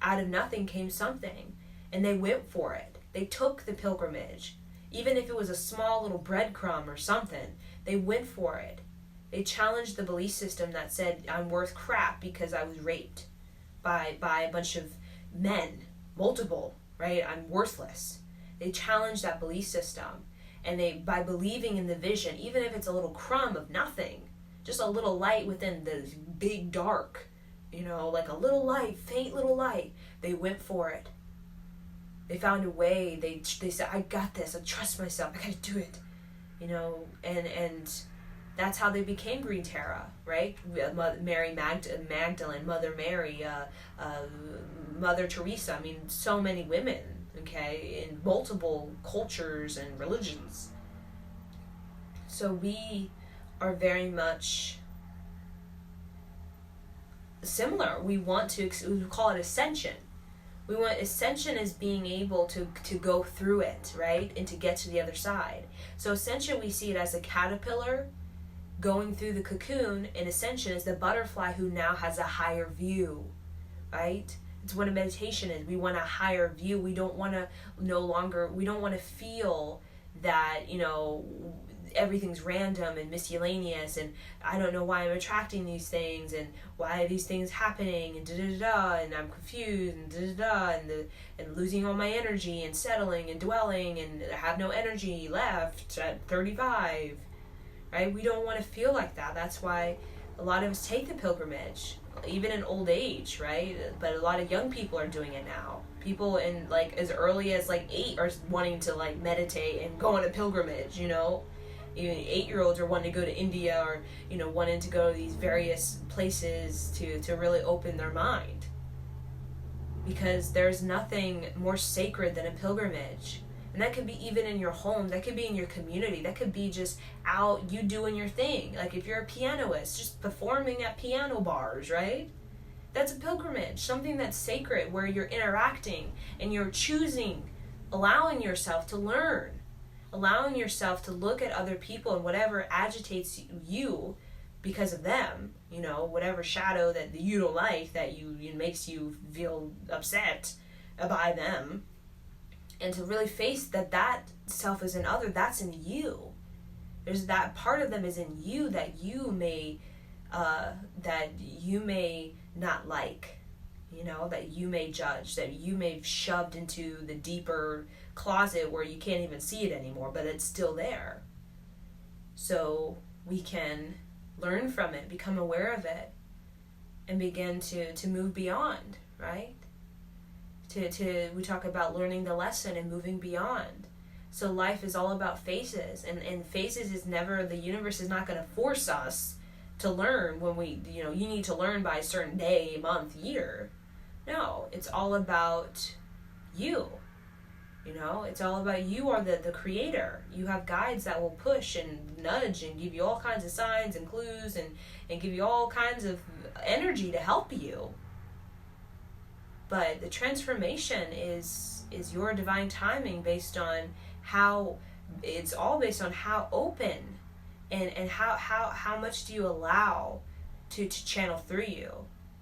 Speaker 1: Out of nothing came something. And they went for it. They took the pilgrimage. Even if it was a small little breadcrumb or something, they went for it. They challenged the belief system that said, I'm worth crap because I was raped by a bunch of men. Multiple, right? I'm worthless. They challenged that belief system. And they, by believing in the vision, even if it's a little crumb of nothing, just a little light within the big dark, like a little light, faint little light, they went for it. They found a way. They said, I got this. I trust myself. I gotta do it. You know, and that's how they became Green Terra, right? Mary Magdalene, Mother Mary, Mother Teresa. I mean, so many women, okay, in multiple cultures and religions. So we are very much similar. We want to, we call it ascension. We want ascension as being able to go through it, right? And to get to the other side. So ascension, we see it as a caterpillar going through the cocoon, and ascension is the butterfly who now has a higher view, right? It's what a meditation is. We want a higher view. We don't want to feel that, you know, everything's random and miscellaneous, and I don't know why I'm attracting these things, and why are these things happening, and da-da-da-da, and I'm confused, and da-da-da, and losing all my energy, and settling, and dwelling, and I have no energy left at 35, right? We don't want to feel like that. That's why a lot of us take the pilgrimage, even in old age, right? But a lot of young people are doing it now. People in, like, as early as, like, 8 are wanting to, like, meditate and go on a pilgrimage, you know? Even 8-year-olds are wanting to go to India, or, you know, wanting to go to these various places to really open their mind. Because there's nothing more sacred than a pilgrimage. And that could be even in your home, that could be in your community, that could be just out, you doing your thing. Like if you're a pianist, just performing at piano bars, right? That's a pilgrimage, something that's sacred, where you're interacting and you're choosing, allowing yourself to learn. Allowing yourself to look at other people and whatever agitates you because of them, you know, whatever shadow that you don't like, that you makes you feel upset by them, and to really face that self is in other, that's in you. There's that part of them is in you that you may not like, you know, that you may judge, that you may have shoved into the deeper closet where you can't even see it anymore, but it's still there. So we can learn from it, become aware of it, and begin to move beyond, right? We talk about learning the lesson and moving beyond. So life is all about phases, and phases is never, the universe is not going to force us to learn when we, you know, you need to learn by a certain day, month, year. No, it's all about you. You know, it's all about you are the creator. You have guides that will push and nudge and give you all kinds of signs and clues, and give you all kinds of energy to help you. But the transformation is your divine timing, based on how, it's all based on how open and how much do you allow to channel through you.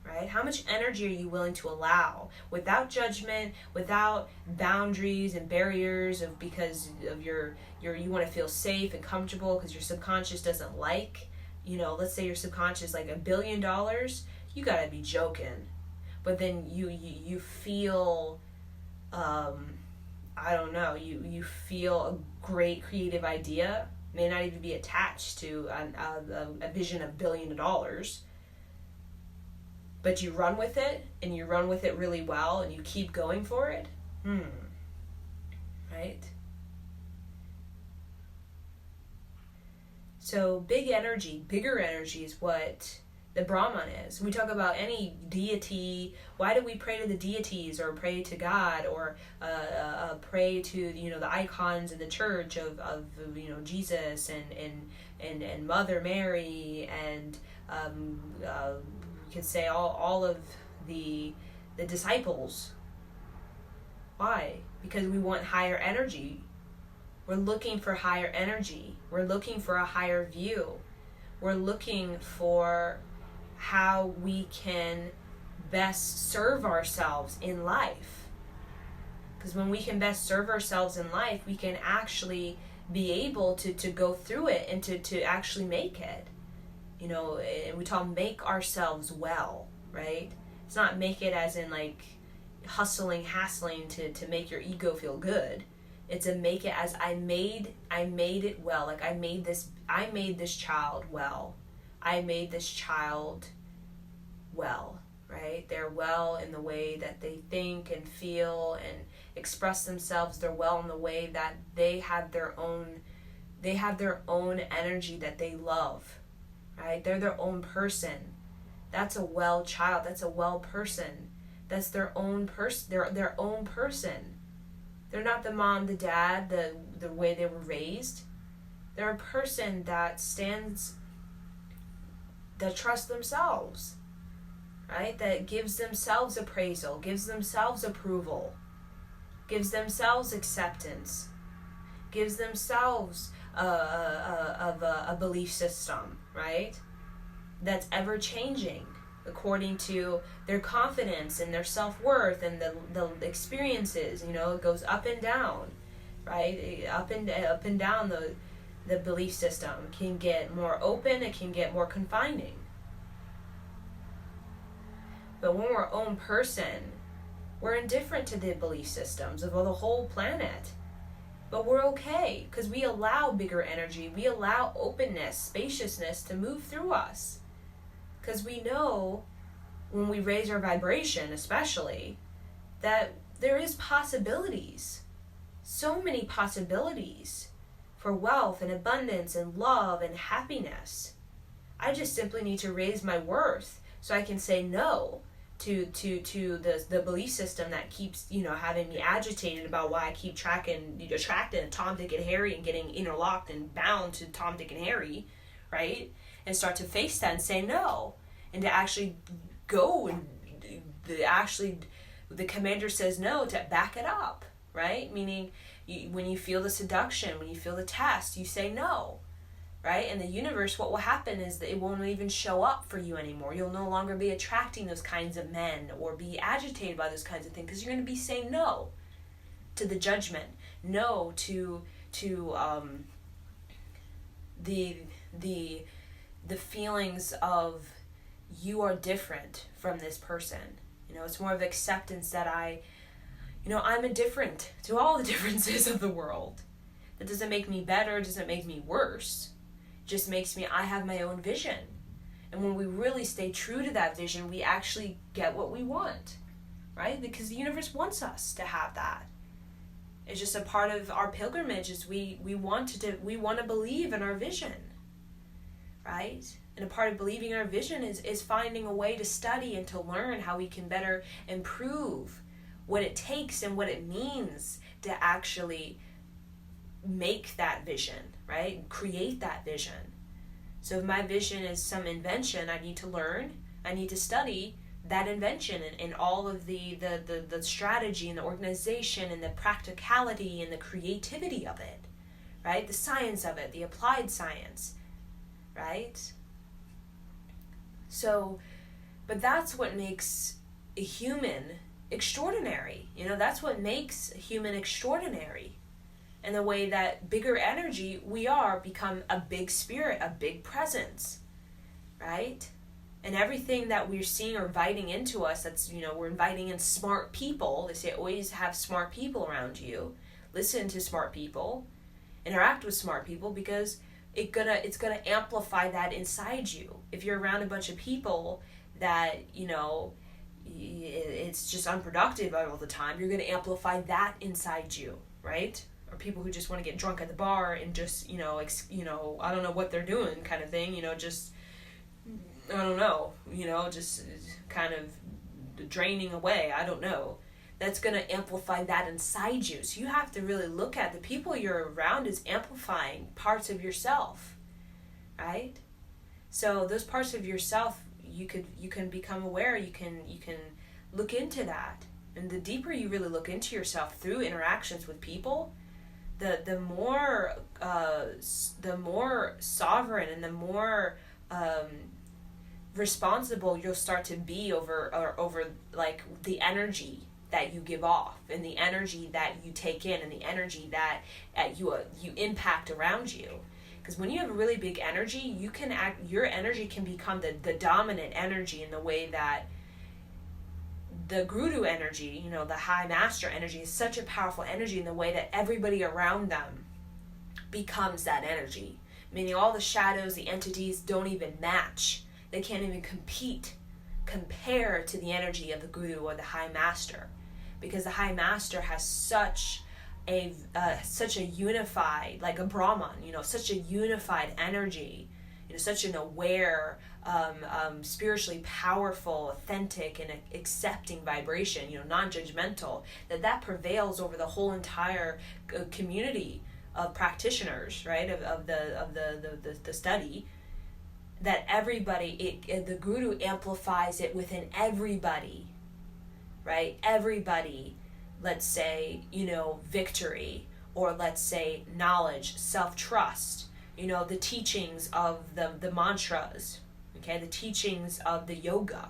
Speaker 1: Right? How much energy are you willing to allow, without judgment, without boundaries and barriers of, because of your you want to feel safe and comfortable because your subconscious doesn't like, you know, let's say your subconscious like $1 billion, you gotta be joking. But then you feel, I don't know, you feel a great creative idea, may not even be attached to a vision of $1 billion. But you run with it, and you run with it really well, and you keep going for it. Right? So bigger energy is what the Brahman is. We talk about any deity. Why do we pray to the deities, or pray to God, or pray to, you know, the icons in the church of you know, Jesus and Mother Mary, and could say all of the disciples. Why? Because we want higher energy. We're looking for higher energy. We're looking for a higher view. We're looking for how we can best serve ourselves in life. Because when we can best serve ourselves in life, we can actually be able to go through it and to actually make it. You know, we talk make ourselves well, right? It's not make it as in like hassling to make your ego feel good. It's a make it as I made it well. Like I made this child well. I made this child well, right? They're well in the way that they think and feel and express themselves. They're well in the way that they have their own energy that they love, right? They're their own person. That's a well child. That's a well person. That's their own person. They're their own person. They're not the mom, the dad, the way they were raised. They're a person that trusts themselves, right? That gives themselves appraisal, gives themselves approval, gives themselves acceptance, gives themselves a belief system, right? That's ever changing according to their confidence and their self-worth and the experiences. It goes up and down, right? Up and down the belief system. It can get more open, it can get more confining. But when we're our own person, we're indifferent to the belief systems of the whole planet. But we're okay, because we allow bigger energy, we allow openness, spaciousness to move through us. Because we know, when we raise our vibration especially, that there is possibilities. So many possibilities for wealth and abundance and love and happiness. I just simply need to raise my worth so I can say no to the belief system that keeps, having me agitated about why I keep attracting Tom, Dick, and Harry and getting interlocked and bound to Tom, Dick, and Harry, right? And start to face that and say no. And to actually go and the commander says no, to back it up, right? Meaning when you feel the seduction, when you feel the test, you say no, right? In the universe, what will happen is that it won't even show up for you anymore. You'll no longer be attracting those kinds of men or be agitated by those kinds of things, because you're going to be saying no to the judgment, no to the feelings of you are different from this person. It's more of acceptance that I'm indifferent to all the differences of the world. That doesn't make me better, doesn't make me worse. It just makes me, I have my own vision. And when we really stay true to that vision, we actually get what we want, right? Because the universe wants us to have that. It's just a part of our pilgrimage is we want to believe in our vision, right? And a part of believing in our vision is finding a way to study and to learn how we can better improve what it takes and what it means to actually make that vision, right? Create that vision. So if my vision is some invention, I need to learn, I need to study that invention and all of the strategy and the organization and the practicality and the creativity of it, right? The science of it, the applied science, right? So, but that's what makes a human extraordinary. That's what makes a human extraordinary. And the way that bigger energy we are become a big spirit, a big presence, right? And everything that we're seeing or inviting into us, that's, we're inviting in smart people. They say always have smart people around you. Listen to smart people. Interact with smart people, because it's gonna amplify that inside you. If you're around a bunch of people that, it's just unproductive all the time, you're gonna amplify that inside you, right? Or people who just want to get drunk at the bar and just, I don't know what they're doing kind of thing, just, I don't know, just kind of draining away, I don't know. That's going to amplify that inside you. So you have to really look at the people you're around is amplifying parts of yourself, right? So those parts of yourself, you can become aware, you can look into that. And the deeper you really look into yourself through interactions with people, the more sovereign and the more responsible you'll start to be over like the energy that you give off and the energy that you take in and the energy that you impact around you. Because when you have a really big energy, your energy can become the dominant energy in the way that the Guru energy, the high master energy, is such a powerful energy in the way that everybody around them becomes that energy. Meaning all the shadows, the entities don't even match. They can't even compete compare to the energy of the guru or the high master, because the high master has such a unified, like a Brahman, such a unified energy, such an aware, spiritually powerful, authentic, and accepting vibration, non-judgmental, that prevails over the whole entire community of practitioners, right, of the study, that everybody, the guru amplifies it within everybody, right? Everybody, let's say, victory, or let's say knowledge, self-trust, the teachings of the mantras, okay, the teachings of the yoga,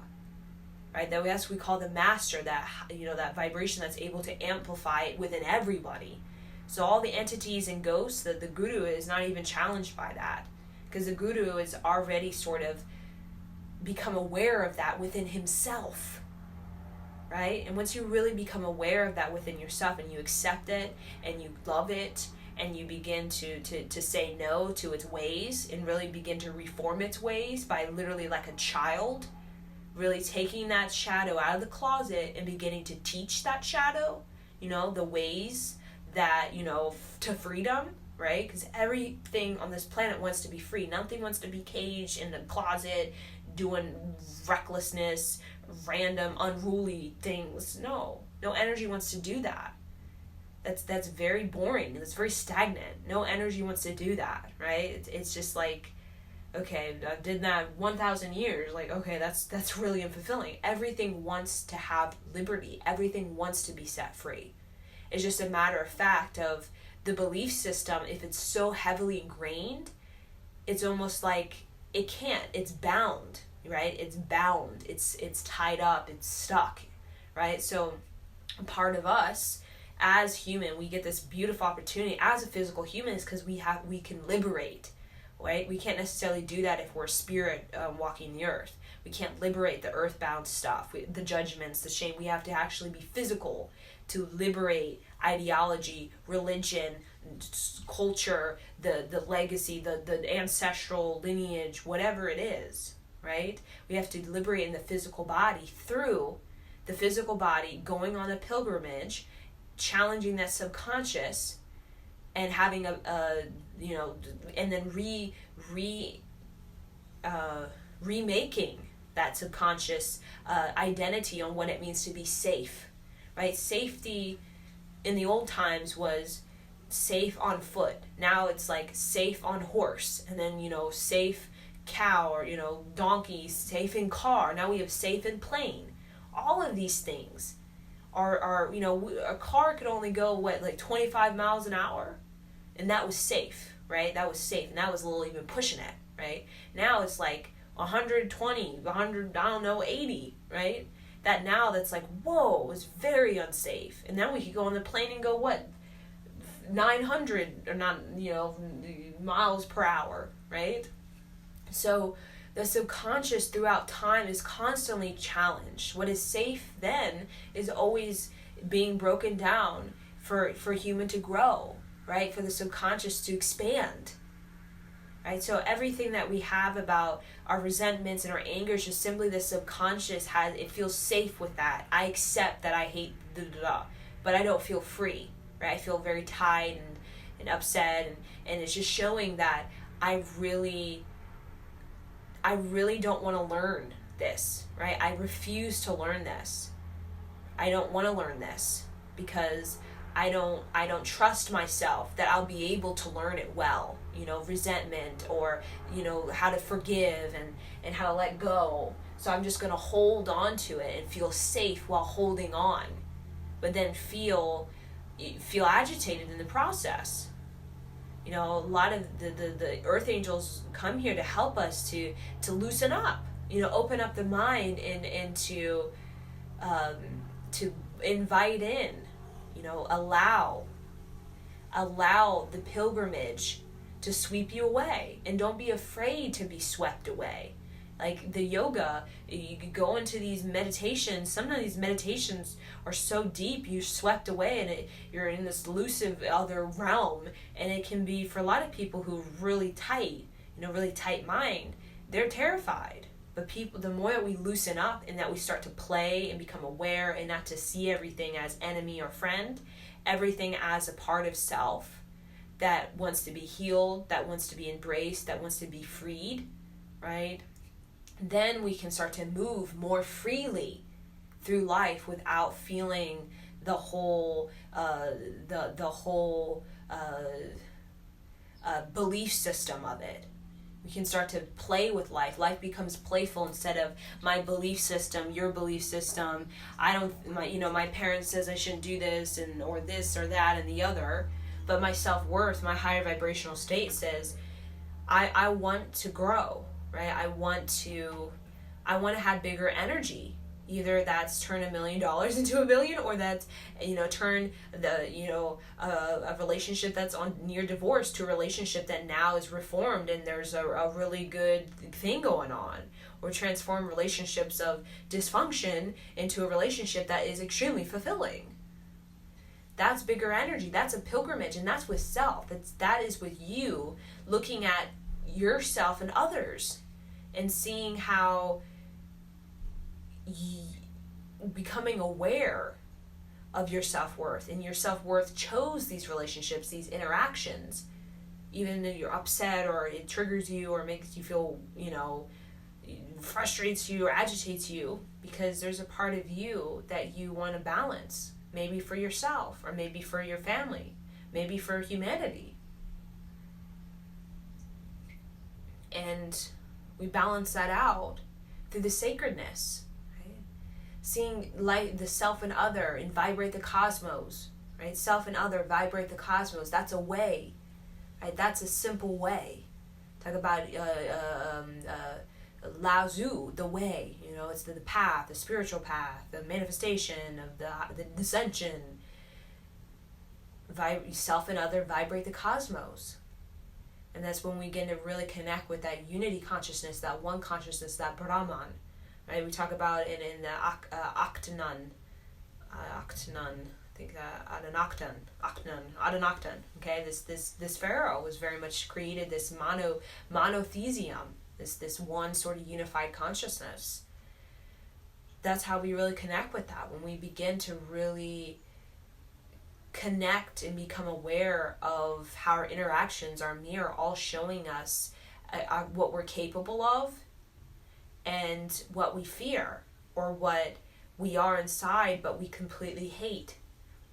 Speaker 1: right? That's we call the master, that, that vibration that's able to amplify it within everybody. So all the entities and ghosts, the guru is not even challenged by that, because the guru is already sort of become aware of that within himself, right? And once you really become aware of that within yourself, and you accept it, and you love it, and you begin to say no to its ways, and really begin to reform its ways by literally like a child, really taking that shadow out of the closet and beginning to teach that shadow, the ways that, to freedom, right? Because everything on this planet wants to be free. Nothing wants to be caged in the closet, doing recklessness, random, unruly things. No energy wants to do that. That's very boring. It's very stagnant. No energy wants to do that, right? It's just like, okay, I did that 1,000 years. Like, okay, that's really unfulfilling. Everything wants to have liberty. Everything wants to be set free. It's just a matter of fact of the belief system. If it's so heavily ingrained, it's almost like it can't. It's bound, right? It's bound. It's tied up. It's stuck, right? So a part of us as human, we get this beautiful opportunity as a physical human, is because we can liberate, right? We can't necessarily do that if we're a spirit walking the earth. We can't liberate the earthbound stuff, the judgments, the shame. We have to actually be physical to liberate ideology, religion, culture, the legacy, the ancestral lineage, whatever it is, right? We have to liberate in the physical body, through the physical body going on a pilgrimage, challenging that subconscious, and having and then remaking that subconscious identity on what it means to be safe, right? Safety in the old times was safe on foot. Now it's like safe on horse, and then safe cow, or donkey, safe in car. Now we have safe in plane. All of these things are a car could only go 25 miles an hour, and that was safe, right? That was safe, and that was a little even pushing it, right? Now it's like 120, 100, 80, right? That's like, whoa, it's very unsafe. And then we could go on the plane and go 900 or not, miles per hour, right? So the subconscious throughout time is constantly challenged. What is safe then is always being broken down for human to grow, right? For the subconscious to expand, right? So everything that we have about our resentments and our anger is just simply the subconscious it feels safe with that. I accept that I hate but I don't feel free, right? I feel very tied and upset, and it's just showing that I really don't want to learn this, right? I refuse to learn this. I don't want to learn this because I don't trust myself that I'll be able to learn it well. Resentment, or how to forgive and how to let go. So I'm just going to hold on to it and feel safe while holding on, but then feel agitated in the process. A lot of the earth angels come here to help us to loosen up, open up the mind and to invite in, allow the pilgrimage to sweep you away, and don't be afraid to be swept away. Like the yoga, you could go into these meditations. Some of these meditations are so deep, you're swept away, and you're in this elusive other realm. And it can be, for a lot of people who are really tight, really tight mind, they're terrified,
Speaker 2: But people, the more that we loosen up and that we start to play and become aware and not to see everything as enemy or friend, everything as a part of self that wants to be healed, that wants to be embraced, that wants to be freed, right? Then we can start to move more freely through life without feeling the whole belief system of it. We can start to play with life. Life becomes playful instead of my belief system, your belief system. My parents says I shouldn't do this or this or that and the other. But my self-worth, my higher vibrational state says, I want to grow, right? I want to have bigger energy. Either that's turn $1 million into $1 billion, or that's, turn a relationship that's on near divorce to a relationship that now is reformed and there's a really good thing going on, or transform relationships of dysfunction into a relationship that is extremely fulfilling. That's bigger energy. That's a pilgrimage, and that's with self. That is with you looking at yourself and others and seeing how becoming aware of your self-worth, and your self-worth chose these relationships, these interactions, even if you're upset or it triggers you or makes you feel, frustrates you or agitates you, because there's a part of you that you want to balance, maybe for yourself or maybe for your family, maybe for humanity. And we balance that out through the sacredness. Seeing light, the self and other, and vibrate the cosmos, right? Self and other, vibrate the cosmos. That's a way, right? That's a simple way. Talk about Lao Tzu, the way. It's the path, the spiritual path, the manifestation of the ascension. Self and other, vibrate the cosmos. And that's when we get to really connect with that unity consciousness, that one consciousness, that Brahman. Right, we talk about it in the Aktanan, I think Adanaktan. Okay, this pharaoh was very much created this monotheism, this one sort of unified consciousness. That's how we really connect with that, when we begin to really connect and become aware of how our interactions, our mirror, all showing us what we're capable of, and what we fear, or what we are inside but we completely hate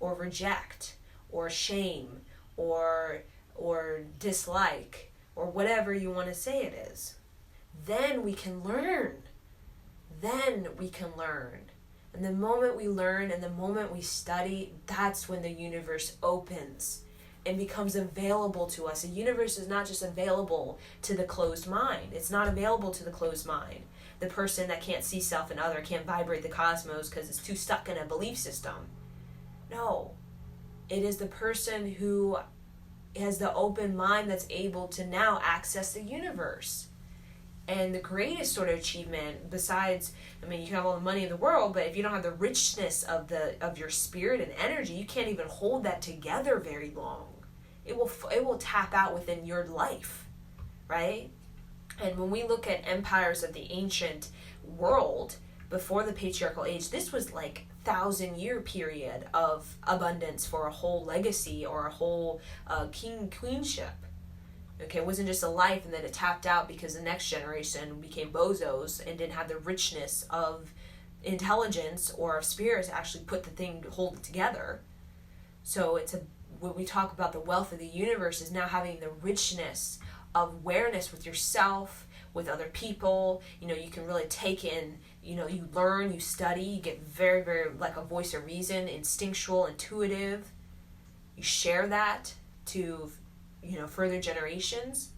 Speaker 2: or reject or shame or dislike, or whatever you want to say it is. Then we can learn. And the moment we learn and the moment we study, that's when the universe opens and becomes available to us. The universe is not just available to the closed mind. It's not available to the closed mind. The person that can't see self and other, can't vibrate the cosmos because it's too stuck in a belief system. No. It is the person who has the open mind that's able to now access the universe. And the greatest sort of achievement, besides, you can have all the money in the world, but if you don't have the richness of your spirit and energy, you can't even hold that together very long. It will tap out within your life, right? And when we look at empires of the ancient world before the patriarchal age, this was like 1,000-year period of abundance for a whole legacy or a whole queenship. Okay, it wasn't just a life and then it tapped out because the next generation became bozos and didn't have the richness of intelligence or of spirit to actually hold it together. So when we talk about the wealth of the universe, is now having the richness of awareness with yourself, with other people. You can really take in, you learn, you study, you get very, very like a voice of reason, instinctual, intuitive. You share that to further generations.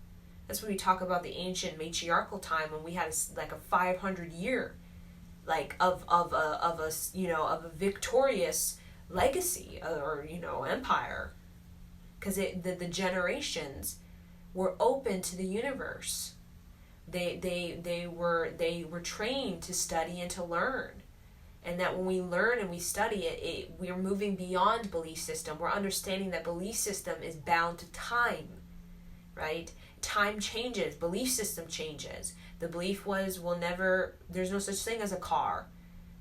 Speaker 2: That's when we talk about the ancient matriarchal time, when we had a 500-year of a victorious legacy or empire, because the generations were open to the universe. They were trained to study and to learn. And that when we learn and we study we're moving beyond belief system. We're understanding that belief system is bound to time, right? time changes, belief system changes. The belief was there's no such thing as a car.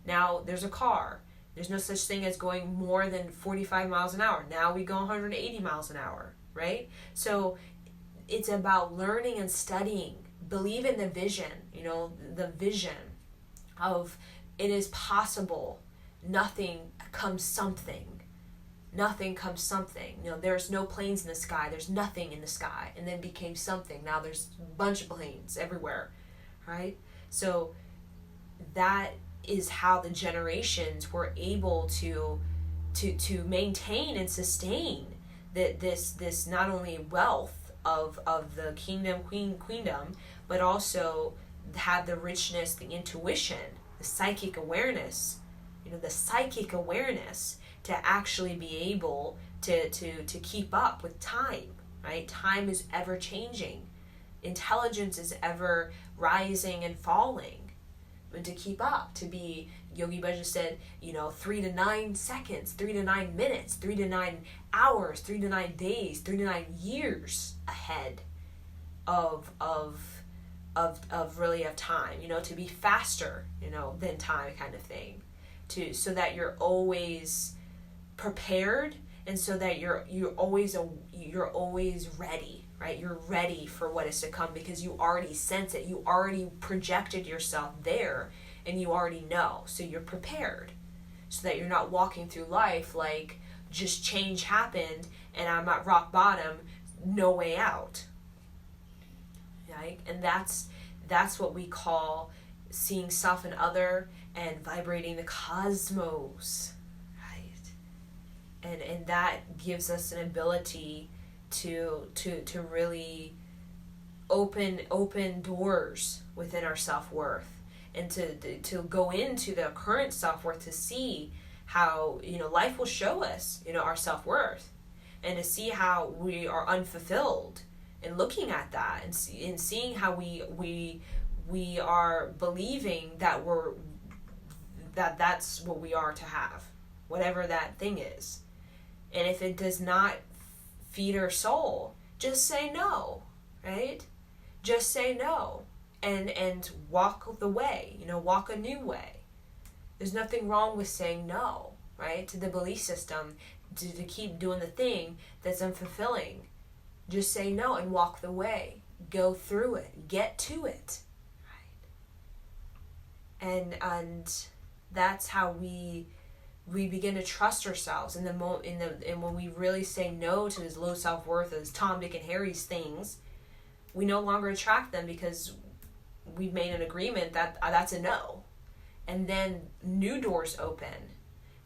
Speaker 2: Now there's a car. There's no such thing as going more than 45 miles an hour. Now we go 180 miles an hour, right? So it's about learning and studying. Believe in the vision, the vision of it is possible. Nothing comes something. Nothing comes something. There's no planes in the sky. There's nothing in the sky. And then became something. Now there's a bunch of planes everywhere, right? So that is how the generations were able to maintain and sustain this not only wealth of the queendom, but also have the richness, the intuition, the psychic awareness, to actually be able to keep up with time, right? Time is ever changing. Intelligence is ever rising and falling. And to keep up, to be, Yogi Bhajan said, 3 to 9 seconds, 3 to 9 minutes, 3 to 9 hours, 3 to 9 days, 3 to 9 years ahead of time, to be faster, than time kind of thing, so that you're always prepared, and so that you're always ready, right? You're ready for what is to come because you already sense it. You already projected yourself there, and you already know. So you're prepared, so that you're not walking through life like just change happened and I'm at rock bottom, no way out. Right? And that's what we call seeing self and other and vibrating the cosmos. And that gives us an ability to really open doors within our self-worth, and to go into the current self-worth, to see how life will show us our self-worth, and to see how we are unfulfilled, and looking at that and seeing how we are believing that's what we are to have, whatever that thing is. And if it does not feed our soul, just say no, right? Just say no, and walk the way, walk a new way. There's nothing wrong with saying no, right? To the belief system, to keep doing the thing that's unfulfilling. Just say no and walk the way. Go through it. Get to it, right? And that's how we begin to trust ourselves and when we really say no to this low self-worth, as Tom, Dick, and Harry's things, we no longer attract them because we've made an agreement that that's a no. And then new doors open,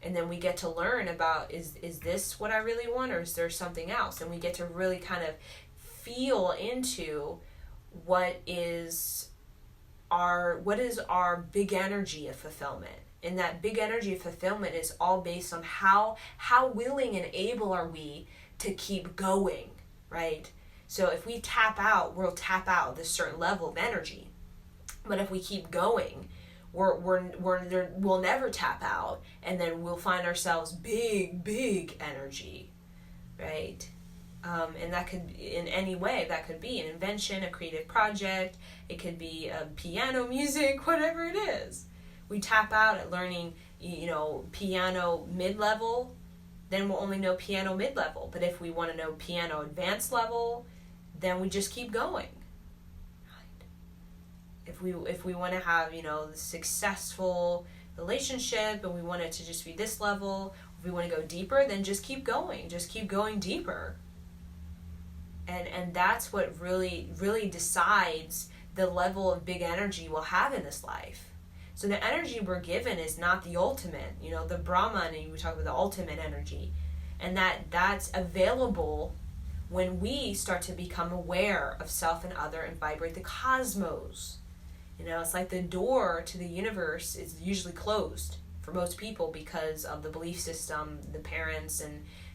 Speaker 2: and then we get to learn about is this what I really want, or is there something else? And we get to really kind of feel into what is our big energy of fulfillment. And that big energy of fulfillment is all based on how willing and able are we to keep going, right? So if we tap out, we'll tap out this certain level of energy. But if we keep going, we'll never tap out, and then we'll find ourselves big energy, right? And that could, in any way, that could be an invention, a creative project, it could be piano music, whatever it is. We tap out at learning, piano mid-level, then we'll only know piano mid-level. But if we want to know piano advanced level, then we just keep going. Right? If we want to have, the successful relationship, and we want it to just be this level, if we want to go deeper, then just keep going. Just keep going deeper. And that's what really decides the level of big energy we'll have in this life. So the energy we're given is not the ultimate, the Brahman, and we talk about the ultimate energy. And that's available when we start to become aware of self and other and vibrate the cosmos. It's like the door to the universe is usually closed for most people because of the belief system, the parents,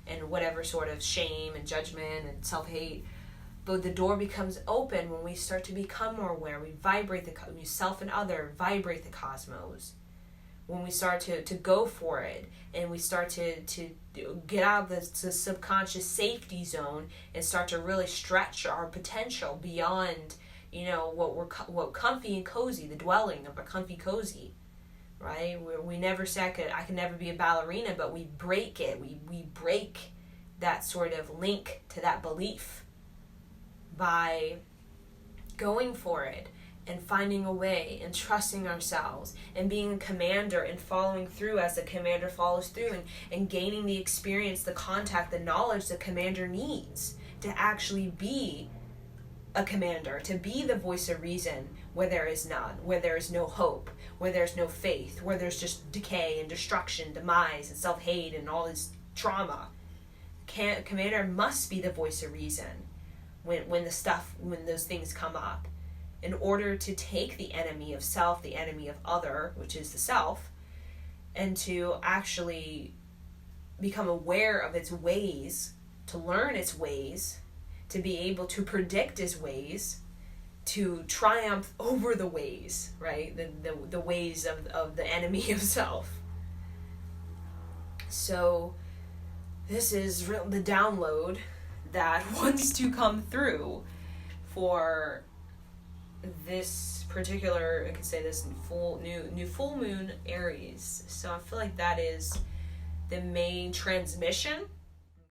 Speaker 2: and whatever sort of shame and judgment and self-hate. But the door becomes open when we start to become more aware. We vibrate we self and other vibrate the cosmos. when we start to go for it, and we start to get out of the subconscious safety zone and start to really stretch our potential beyond, what comfy and cozy, the dwelling of a comfy cozy, right? We never say I can never be a ballerina, but we break it. We break that sort of link to that belief by going for it and finding a way and trusting ourselves and being a commander and following through as the commander follows through, and gaining the experience, the contact, the knowledge the commander needs to actually be a commander, to be the voice of reason where there is none, where there is no hope, where there's no faith, where there's just decay and destruction, demise and self-hate and all this trauma. Commander must be the voice of reason when those things come up, in order to take the enemy of self, the enemy of other, which is the self, and to actually become aware of its ways, to learn its ways, to be able to predict its ways, to triumph over the ways, right? The ways of the enemy of self. So this is the download that wants to come through for this particular, I could say this new full moon Aries. So I feel like that is the main transmission